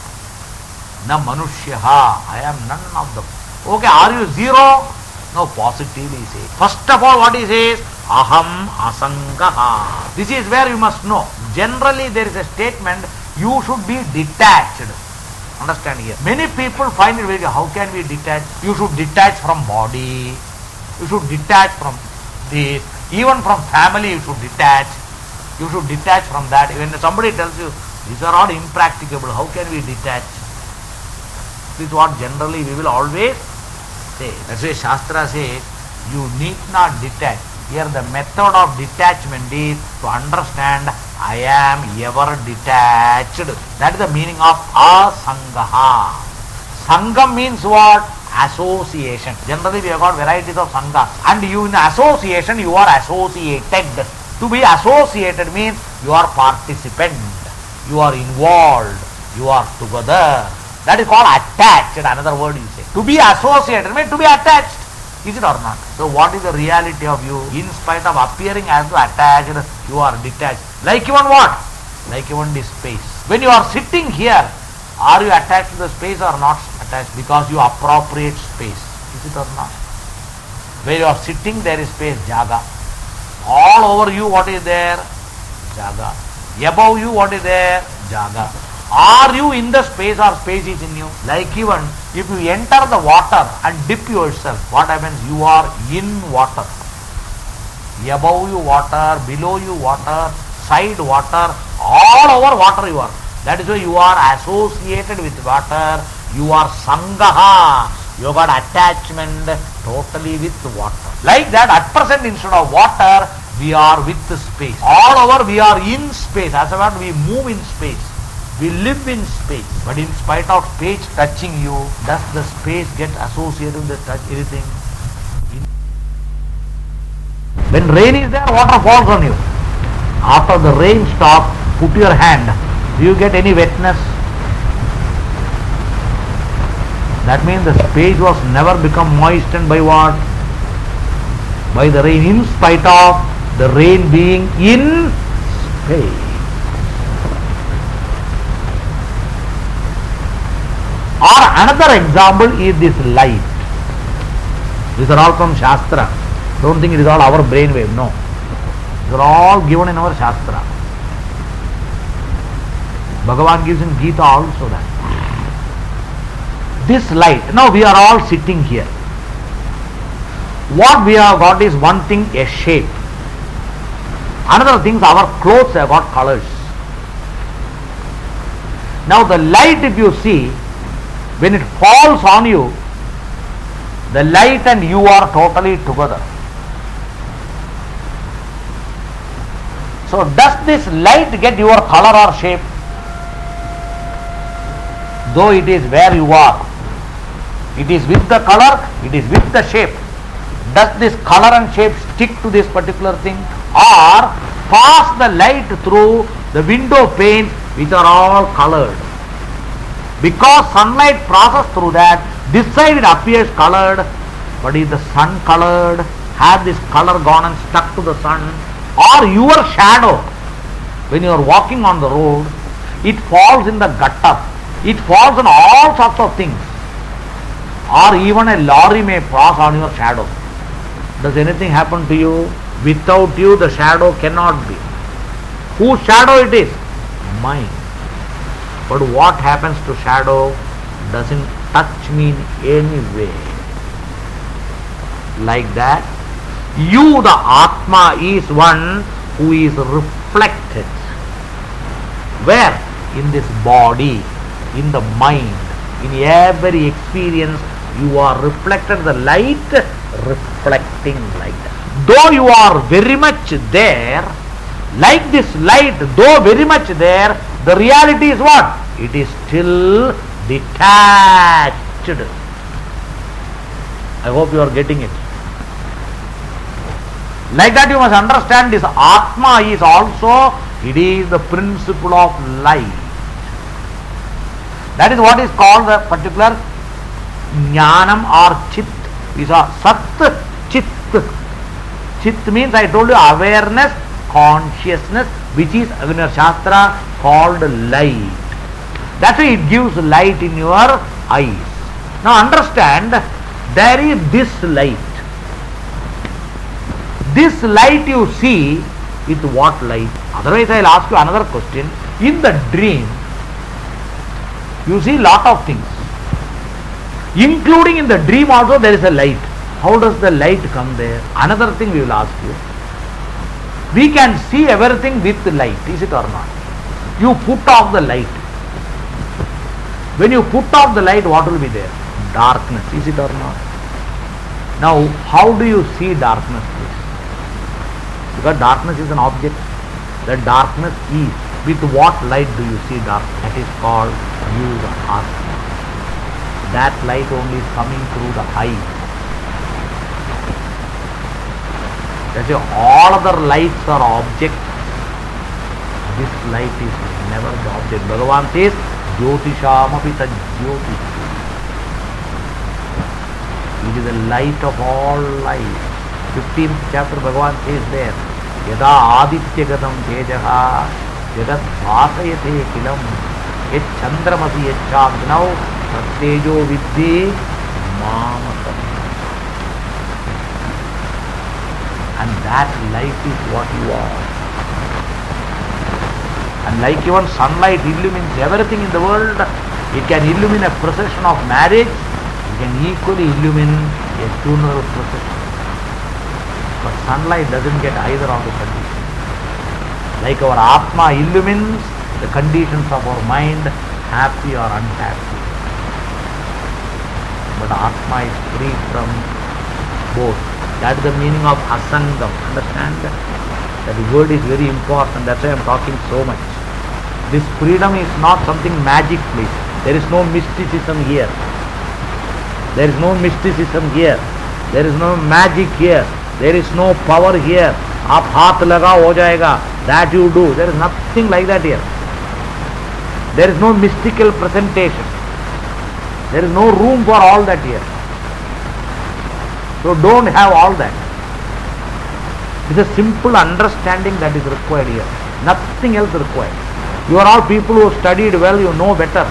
Speaker 1: Na manushyaha, I am none of them. Okay, are you zero? No, positively say. First of all, what he says? Aham asangaha. This is where you must know. Generally, there is a statement, you should be detached. Understand here. Many people find it very, how can we detach? You should detach from body. You should detach from this. Even from family, you should detach. You should detach from that. When somebody tells you, these are all impracticable, how can we detach? This is what generally we will always say. That's why Shastra says, you need not detach. Here the method of detachment is to understand I am ever detached. That is the meaning of asangaha. Sangam means what? Association. Generally we have got varieties of sanghas. And you in association, you are associated. To be associated means you are participant. You are involved. You are together. That is called attached. Another word you say. To be associated means to be attached. Is it or not? So what is the reality of you? In spite of appearing as attached, you are detached. Like even what? Like even this space. When you are sitting here, are you attached to the space or not attached? Because you appropriate space. Is it or not? Where you are sitting, there is space, jaga. All over you, what is there? Jaga. Above you, what is there? Jaga. Are you in the space or space is in you? Like even if you enter the water and dip yourself, what happens? You are in water. Above you water, below you water, side water, all over water you are. That is why you are associated with water. You are sangaha. You got attachment totally with water. Like that, at present instead of water, we are with the space. All over we are in space. As a matter, we move in space. We live in space. But in spite of space touching you, does the space get associated with the touch anything? When rain is there, water falls on you. After the rain stops, put your hand. Do you get any wetness? That means the space was never become moistened by what? By the rain, in spite of the rain being in space. Or another example is this light. These are all from Shastra. Don't think it is all our brainwave. No. These are all given in our Shastra. Bhagavan gives in Gita also that. This light. Now we are all sitting here. What we have got is one thing, a shape. Another thing, our clothes have got colors. Now the light, if you see, when it falls on you, the light and you are totally together. So does this light get your color or shape? Though it is where you are, it is with the color, it is with the shape. Does this color and shape stick to this particular thing, or pass the light through the window panes which are all colored? Because sunlight passes through that, this side it appears colored, but is the sun colored? Has this color gone and stuck to the sun? Or your shadow, when you are walking on the road, it falls in the gutter, it falls on all sorts of things, or even a lorry may pass on your shadow. Does anything happen to you? Without you the shadow cannot be. Whose shadow it is? Mine. But what happens to shadow? Doesn't touch me in any way. Like that, you, the Atma, is one who is reflected. Where? In this body, in the mind, in every experience, you are reflected, the light reflecting like that. Though you are very much there, like this light, though very much there, the reality is what? It is still detached. I hope you are getting it. Like that you must understand this Atma is also, it is the principle of light. That is what is called the particular Jnanam or Chit. These are Sat, Chit. Chit means, I told you, awareness, consciousness, which is in your Shastra called light. That's why it gives light in your eyes. Now understand, there is this light. This light you see with what light? Otherwise I will ask you another question. In the dream, you see lot of things. Including in the dream also there is a light. How does the light come there? Another thing we will ask you. We can see everything with light, is it or not? You put off the light. When you put off the light, what will be there? Darkness, is it or not? Now, how do you see darkness, please? Because darkness is an object. The darkness is. With what light do you see darkness? That is called you, the Atma. That light only is coming through the eyes. That's why all other lights are objects. This light is never the object. Bhagavan says, Jyotishamapi Tajyoti. It is the light of all light. 15th chapter Bhagavan says there, Yada Adityagatam Tejaha Jagat Bhasayate Kilam Yet Chandramasi Yet Chandanav Sattejo Vidhi Mamatam. And that light is what you are. And like even sunlight illumines everything in the world, it can illumine a procession of marriage, it can equally illumine a funeral procession. But sunlight doesn't get either of the conditions. Like our Atma illumines the conditions of our mind, happy or unhappy. But Atma is free from both. That is the meaning of asangam. Understand? That word is very important. That's why I am talking so much. This freedom is not something magic, please. There is no mysticism here. There is no mysticism here. There is no magic here. There is no power here. Aap haath laga ho jayega. That you do. There is nothing like that here. There is no mystical presentation. There is no room for all that here. So don't have all that. It is a simple understanding that is required here. Nothing else required. You are all people who studied well, you know better.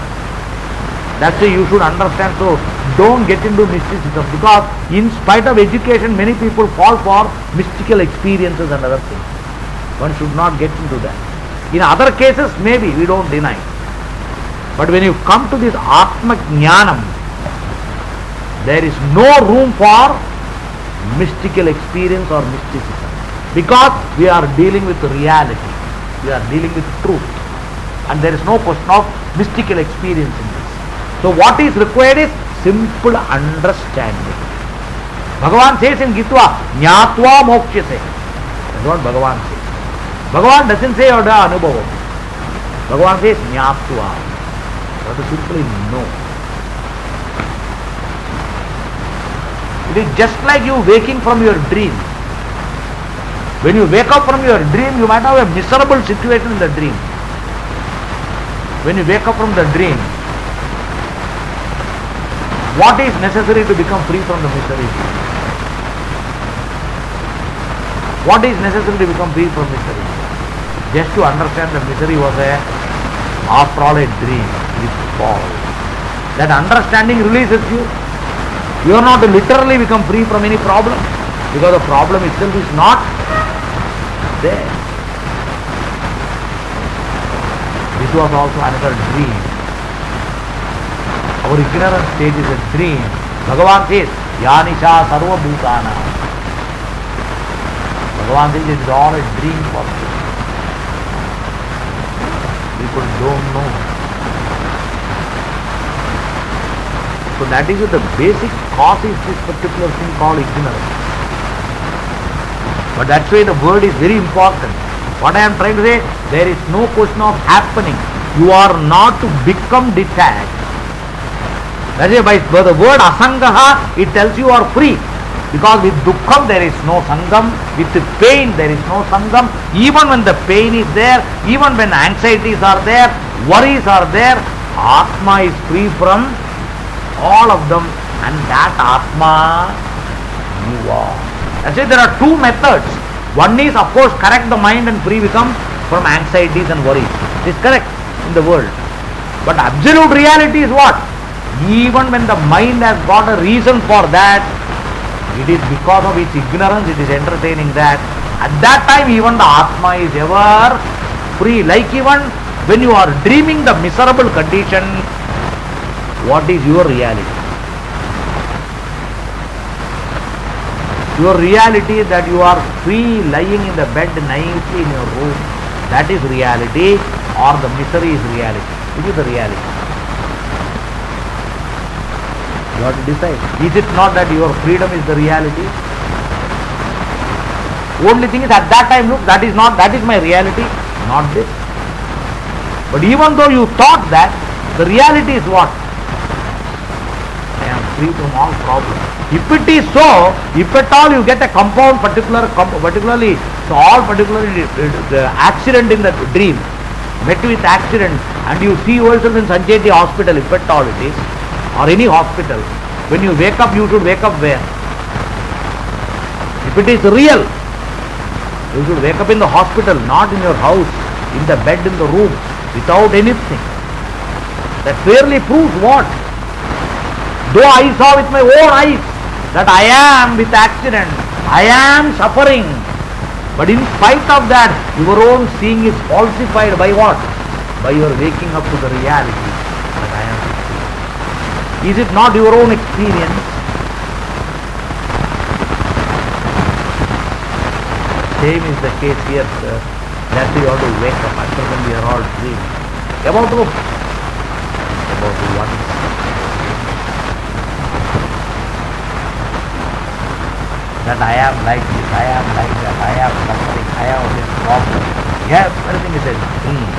Speaker 1: That's why you should understand. So don't get into mysticism, because in spite of education many people fall for mystical experiences and other things. One should not get into that. In other cases maybe we don't deny. But when you come to this Atma Jnanam, there is no room for mystical experience or mysticism, because we are dealing with reality. We are dealing with truth. And there is no question of mystical experience in this. So what is required is simple understanding. Bhagavan says in Gita, Jnatva mokshase. That's what Bhagavan says. Bhagavan doesn't say Yoda Anubhavam. Bhagavan says Jnatva. That is simply know. It is just like you waking from your dream. When you wake up from your dream, you might have a miserable situation in the dream. When you wake up from the dream, what is necessary to become free from the misery? What is necessary to become free from misery? Just to understand that misery was after all a dream, it is false. That understanding releases you. You are not to literally become free from any problem, because the problem itself is not there. This was also another dream. Our ignorant state is a dream. Bhagavan says, Yanisha Sarva Bhutana. Bhagavan says it is all a dream for you. People don't know. So that is the basic cause is this particular thing called ignorance. But that's why the word is very important. What I am trying to say, there is no question of happening. You are not to become detached. That is why by the word asangaha, it tells you are free. Because with dukkham there is no sangam, with pain there is no sangam. Even when the pain is there, even when anxieties are there, worries are there, Atma is free from all of them, and that Atma you are. That's why there are two methods. One is, of course, correct the mind and free become from anxieties and worries. It is correct in the world. But absolute reality is what? Even when the mind has got a reason for that, it is because of its ignorance it is entertaining that. At that time even the Atma is ever free. Like even when you are dreaming the miserable condition, what is your reality? Your reality is that you are free lying in the bed naively in your room. That is reality, or the misery is reality. Which is the reality? You have to decide. Is it not that your freedom is the reality? Only thing is at that time, look, that is my reality, not this. But even though you thought that, the reality is what? I am free from all problems. If it is so, if at all you get a compound particularly the accident in the dream, met with accident, and you see yourself in Sancheti hospital, if at all it is, or any hospital, when you wake up, you should wake up where? If it is real, you should wake up in the hospital, not in your house, in the bed, in the room, without anything. That clearly proves what? Though I saw with my own eyes that I am with accident, I am suffering, but in spite of that, your own seeing is falsified by what? By your waking up to the reality that I am suffering. Is it not your own experience? Same is the case here, sir. That we ought to wake up after when we are all dreaming. About what? About one. That I am like this, I am like that, I am suffering, I have this problem. Yes, everything is a dream.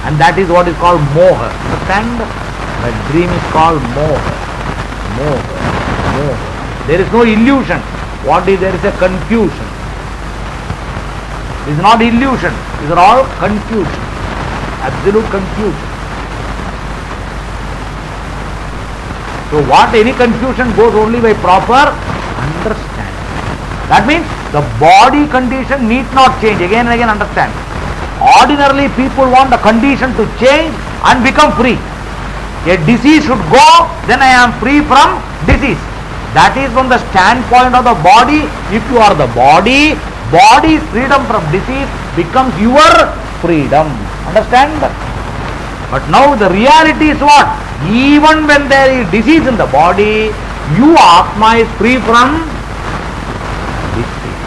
Speaker 1: And that is what is called moha. Understand? The dream is called moha. Moha. Moha. There is no illusion. What is there is a confusion. It is not illusion. These are all confusion. Absolute confusion. So what any confusion goes only by proper understanding. That means the body condition need not change. Again and again understand. Ordinarily people want the condition to change and become free. A disease should go, then I am free from disease. That is from the standpoint of the body. If you are the body's freedom from disease becomes your freedom. Understand? But now the reality is what? Even when there is disease in the body, you Atma is free from disease.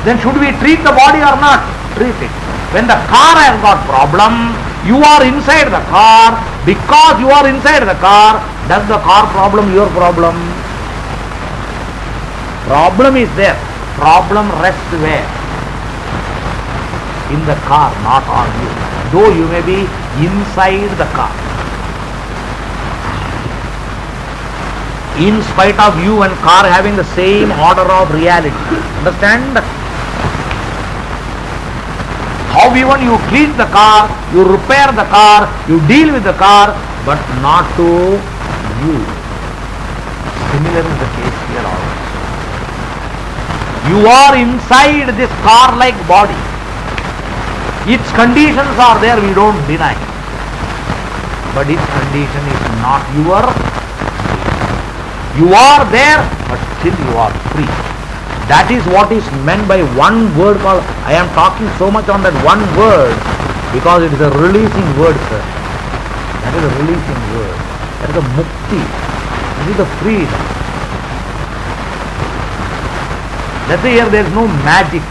Speaker 1: Then should we treat the body or not? Treat it. When the car has got problem, you are inside the car. Because you are inside the car, does the car problem your problem? Problem is there. Problem rests where? In the car, not on you. Though you may be inside the car. In spite of you and car having the same order of reality. Understand? How even you clean the car, you repair the car, you deal with the car, but not to you. Similar is the case here also. You are inside this car-like body. Its conditions are there, we don't deny. But its condition is not your. You are there, but still you are free. That is what is meant by one word called, I am talking so much on that one word because it is a releasing word, sir. That is a releasing word. That is a mukti. That is the freedom. That's why here there is no magic.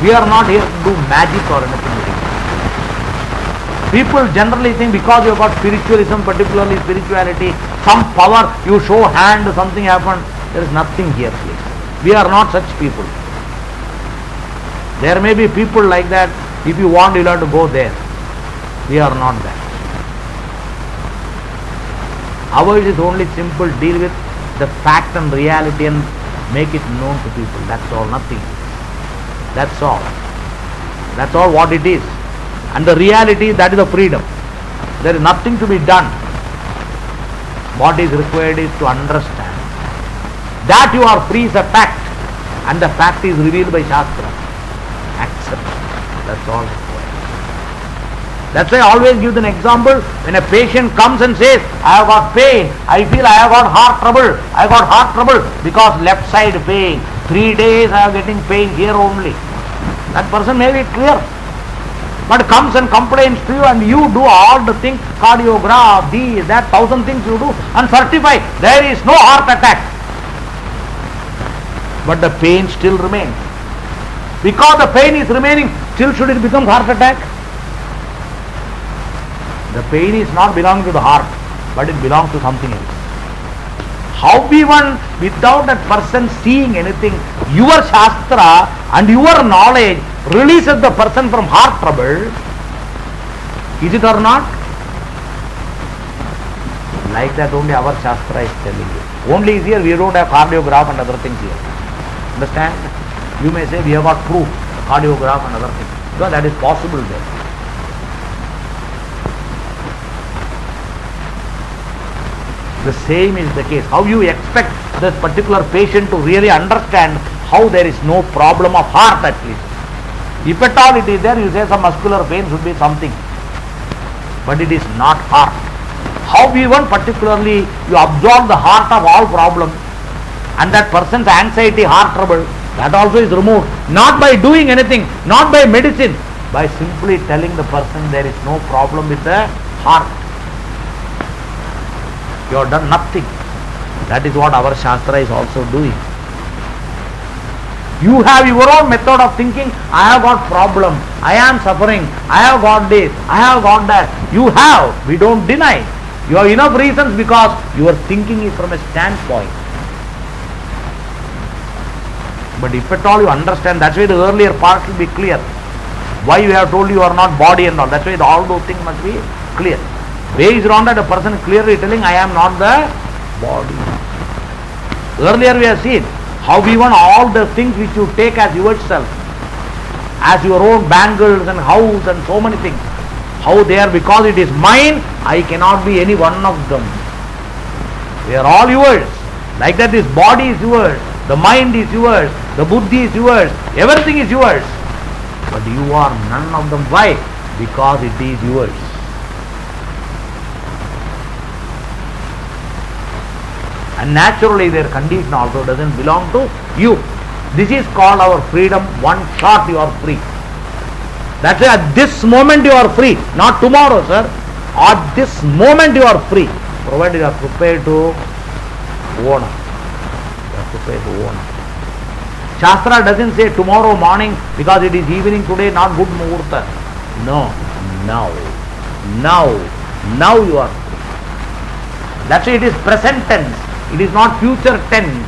Speaker 1: We are not here to do magic or anything like that. People generally think because you have got spiritualism, particularly spirituality, some power, you show hand, something happened. There is nothing here, please. We are not such people. There may be people like that. If you want, you will have to go there. We are not that. Ours is only simple, deal with the fact and reality and make it known to people. That's all, nothing. That's all. That's all what it is. And the reality, that is the freedom. There is nothing to be done. What is required is to understand. That you are free is a fact, and the fact is revealed by Shastra. Accept. That's all required. That's why I always give an example. When a patient comes and says, I have got pain, I feel I have got heart trouble, I got heart trouble because left side pain. 3 days I am getting pain here only. That person may be clear, but comes and complains to you and you do all the things, cardiograph, that 1,000 things you do and certify there is no heart attack. But the pain still remains. Because the pain is remaining, still should it become heart attack? The pain is not belonging to the heart, but it belongs to something else. How even without that person seeing anything, your Shastra and your knowledge releases the person from heart trouble. Is it or not? Like that only our Shastra is telling you. Only is here we don't have cardiograph and other things here. Understand? You may say we have got proof, cardiograph and other things. Because that is possible there. The same is the case. How you expect this particular patient to really understand how there is no problem of heart at least. If at all it is there, you say some muscular pain should be something. But it is not heart. How even particularly you absorb the heart of all problems, and that person's anxiety, heart trouble, that also is removed. Not by doing anything, not by medicine, by simply telling the person there is no problem with the heart. You have done nothing. That is what our Shastra is also doing. You have your own method of thinking, I have got problem, I am suffering, I have got this, I have got that. You have, we don't deny. You have enough reasons because your thinking is from a standpoint. But if at all you understand, that's why the earlier part will be clear. Why you have told you are not body and all. That's why all those things must be clear. Based on that, a person is clearly telling, I am not the body. Earlier we have seen how even all the things which you take as yourself, as your own bangles and house and so many things, how they are, because it is mine, I cannot be any one of them. They are all yours. Like that, this body is yours, the mind is yours, the buddhi is yours, everything is yours. but you are none of them. Why? Because it is yours. And naturally their condition also doesn't belong to you. This is called our freedom. One shot you are free. That's why at this moment you are free, not tomorrow, sir. At this moment you are free, provided you are prepared to own up. You are prepared to own up. Shastra doesn't say tomorrow morning because it is evening today, not good muhurta. No, now you are free. That's why it is present tense. It is not future tense.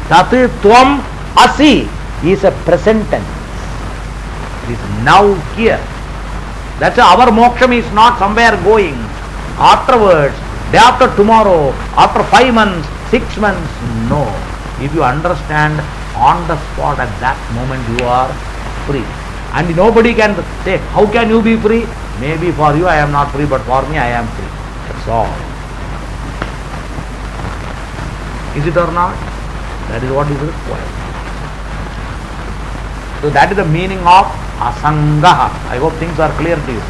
Speaker 1: Tat tvam asi is a present tense. It is now here. That's why our moksham is not somewhere going afterwards, day after tomorrow, after 5 months, 6 months. No. If you understand on the spot at that moment you are free. And nobody can say, how can you be free? Maybe for you I am not free, but for me I am free. That's all. Is it or not? That is what is required. So that is the meaning of asangaha. I hope things are clear to you.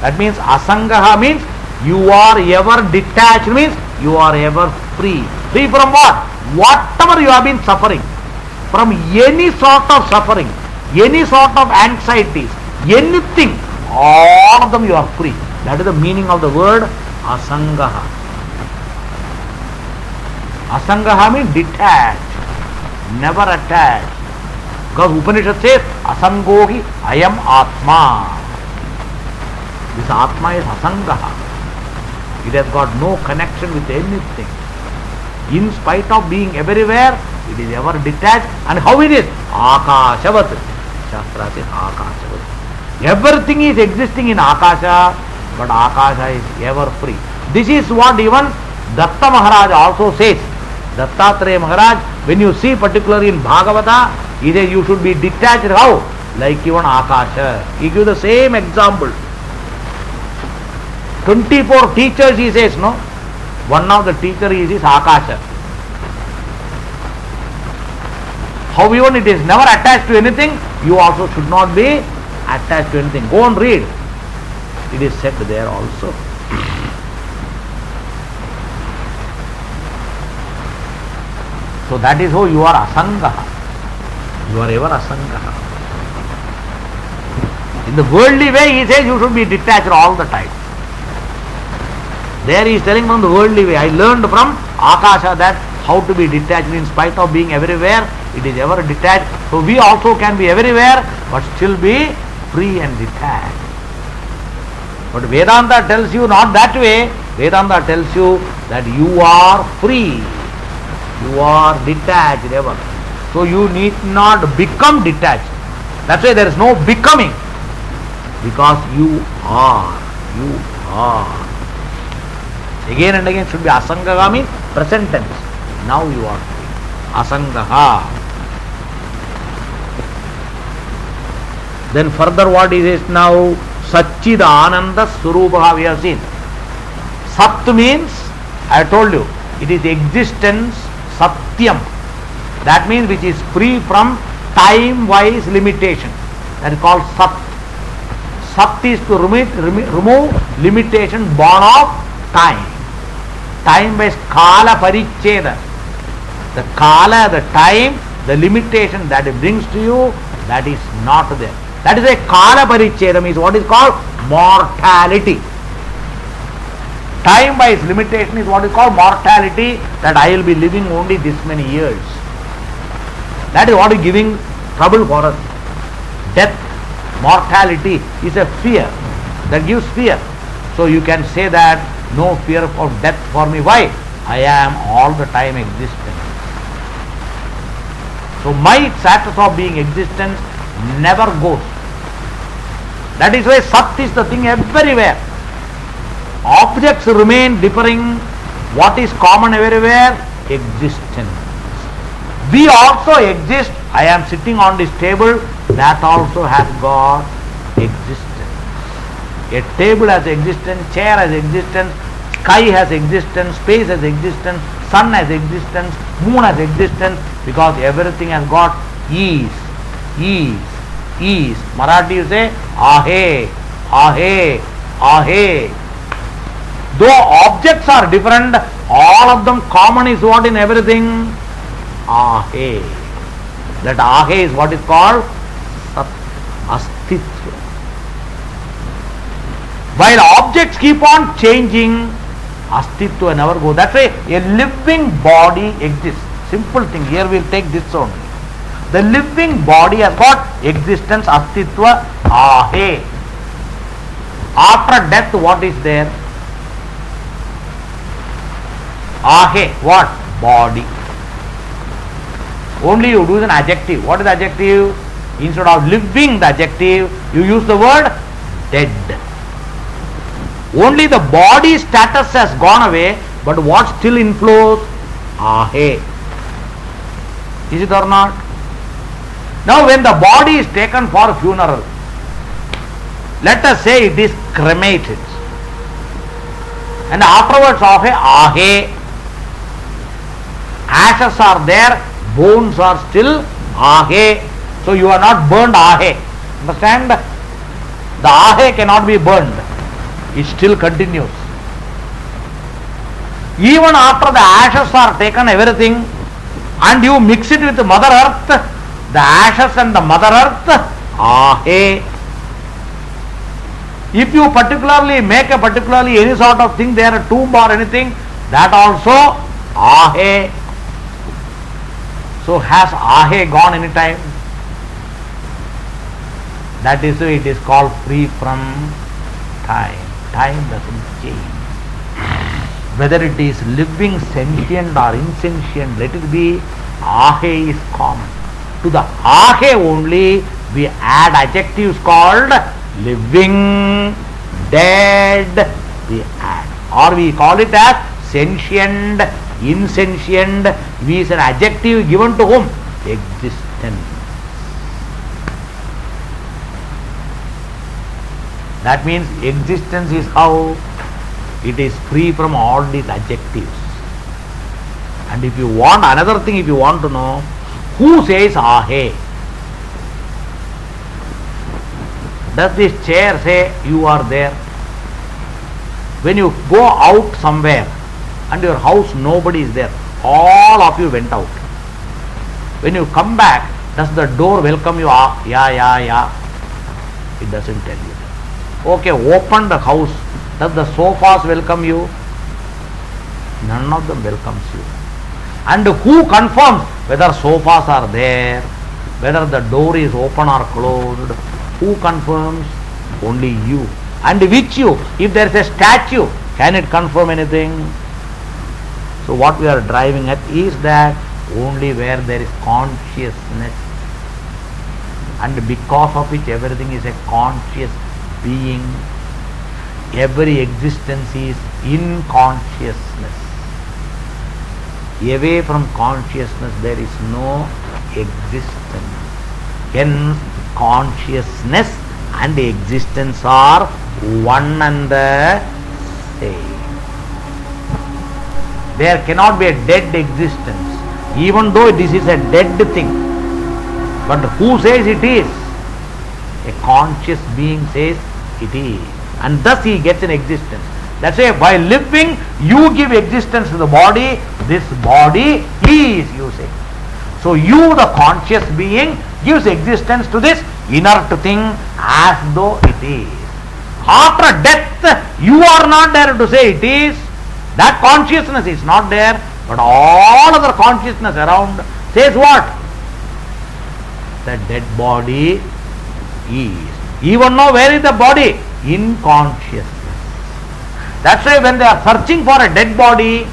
Speaker 1: That means asangaha means you are ever detached, means you are ever free. Free from what? Whatever you have been suffering. From any sort of suffering, any sort of anxieties, anything, all of them you are free. That is the meaning of the word asangaha. Asangaha means detached, never attached. Because Upanishad says, asangohi ayam atma. This atma is asangaha. It has got no connection with anything. In spite of being everywhere, it is ever detached. And how it is? Akashavat. Shastra says akashavat. Everything is existing in Akasha, but Akasha is ever free. This is what even Datta Maharaj also says. Dattatreya Maharaj, when you see particularly in Bhagavata, he says you should be detached. How? Like even Akasha. He gives the same example. 24 teachers he says, no? One of the teachers is Akasha. How even it is never attached to anything, you also should not be attached to anything. Go and read. It is said there also. So that is how you are asangaha. You are ever asangaha. In the worldly way, he says you should be detached all the time. There he is telling from the worldly way. I learned from Akasha that how to be detached in spite of being everywhere. It is ever detached. So we also can be everywhere but still be free and detached. But Vedanta tells you not that way. Vedanta tells you that you are free. You are detached ever. So you need not become detached. That's why there is no becoming. Because you are. You are. Again and again should be asangaha means present tense. Now you are free. Asangaha. Then further what is it now? Satchid Ananda Surupaha we have seen. Sat means, I told you, it is existence, Satyam. That means which is free from time-wise limitation. That is called Sat. Sat is to remove limitation born of time. Time-based Kala Paricheda. The Kala, the time, the limitation that it brings to you, that is not there. That is a Kala Parichedam is what is called mortality. Time by its limitation is what is called mortality, that I will be living only this many years. That is what is giving trouble for us. Death, mortality is a fear. That gives fear. So you can say that no fear of death for me. Why? I am all the time existent. So my status of being existence never goes. That is why Sat is the thing everywhere. Objects remain differing. What is common everywhere? Existence. We also exist. I am sitting on this table. That also has got existence. A table has existence, chair has existence, sky has existence, space has existence, sun has existence, moon has existence, because everything has got ease, is. Marathi you say ahe, ahe, ahe. Though objects are different, all of them common is what in everything? Ahe. That ahe is what is called astitva. While objects keep on changing, astitva never goes. That's why a living body exists. Simple thing. Here we will take this only. The living body has got existence, astitva, ahe. After death, what is there? Ahe, what? Body. Only you use an adjective. What is the adjective? Instead of living, the adjective, you use the word dead. Only the body status has gone away, but what still inflows? Ahe. Is it or not? Now when the body is taken for funeral, let us say it is cremated, and afterwards of ahe, ashes are there, bones are still ahe. So you are not burned ahe. Understand? The ahe cannot be burned. It still continues. Even after the ashes are taken, everything, and you mix it with Mother Earth, the ashes and the Mother Earth, ahe. If you particularly make a particularly any sort of thing there, a tomb or anything, that also ahe. So has ahe gone any time? That is why it is called free from time. Time doesn't change. Whether it is living, sentient or insentient, let it be, ahe is common. To the ahe only we add adjectives called living, dead, we add. Or we call it as sentient, insentient. We is an adjective given to whom? Existence. That means existence is how? It is free from all these adjectives. And if you want another thing, if you want to know, who says ahe? Does this chair say you are there? When you go out somewhere and your house nobody is there, all of you went out. When you come back, does the door welcome you? Yeah. It doesn't tell you. Okay, open the house. Does the sofas welcome you? None of them welcomes you. And who confirms whether sofas are there, whether the door is open or closed? Who confirms? Only you. And which you? If there is a statue, can it confirm anything? So what we are driving at is that only where there is consciousness, and because of which everything is a conscious being, every existence is in consciousness. Away from consciousness there is no existence. Hence consciousness and existence are one and the same. There cannot be a dead existence, even though this is a dead thing. But who says it is? A conscious being says it is, and thus he gets an existence. That's why by living you give existence to the body. This body is, you say. So you, the conscious being, gives existence to this inert thing as though it is. After death you are not there to say it is. That consciousness is not there, but all other consciousness around says what? The dead body is. Even now where is the body? In consciousness. That's why when they are searching for a dead body,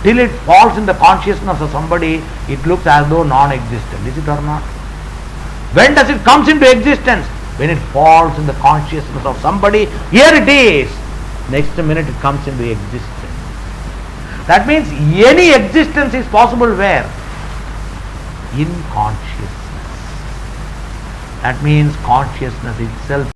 Speaker 1: till it falls in the consciousness of somebody, it looks as though non-existent. Is it or not? When does it comes into existence? When it falls in the consciousness of somebody. Here it is. Next minute it comes into existence. That means any existence is possible where? In consciousness. That means consciousness itself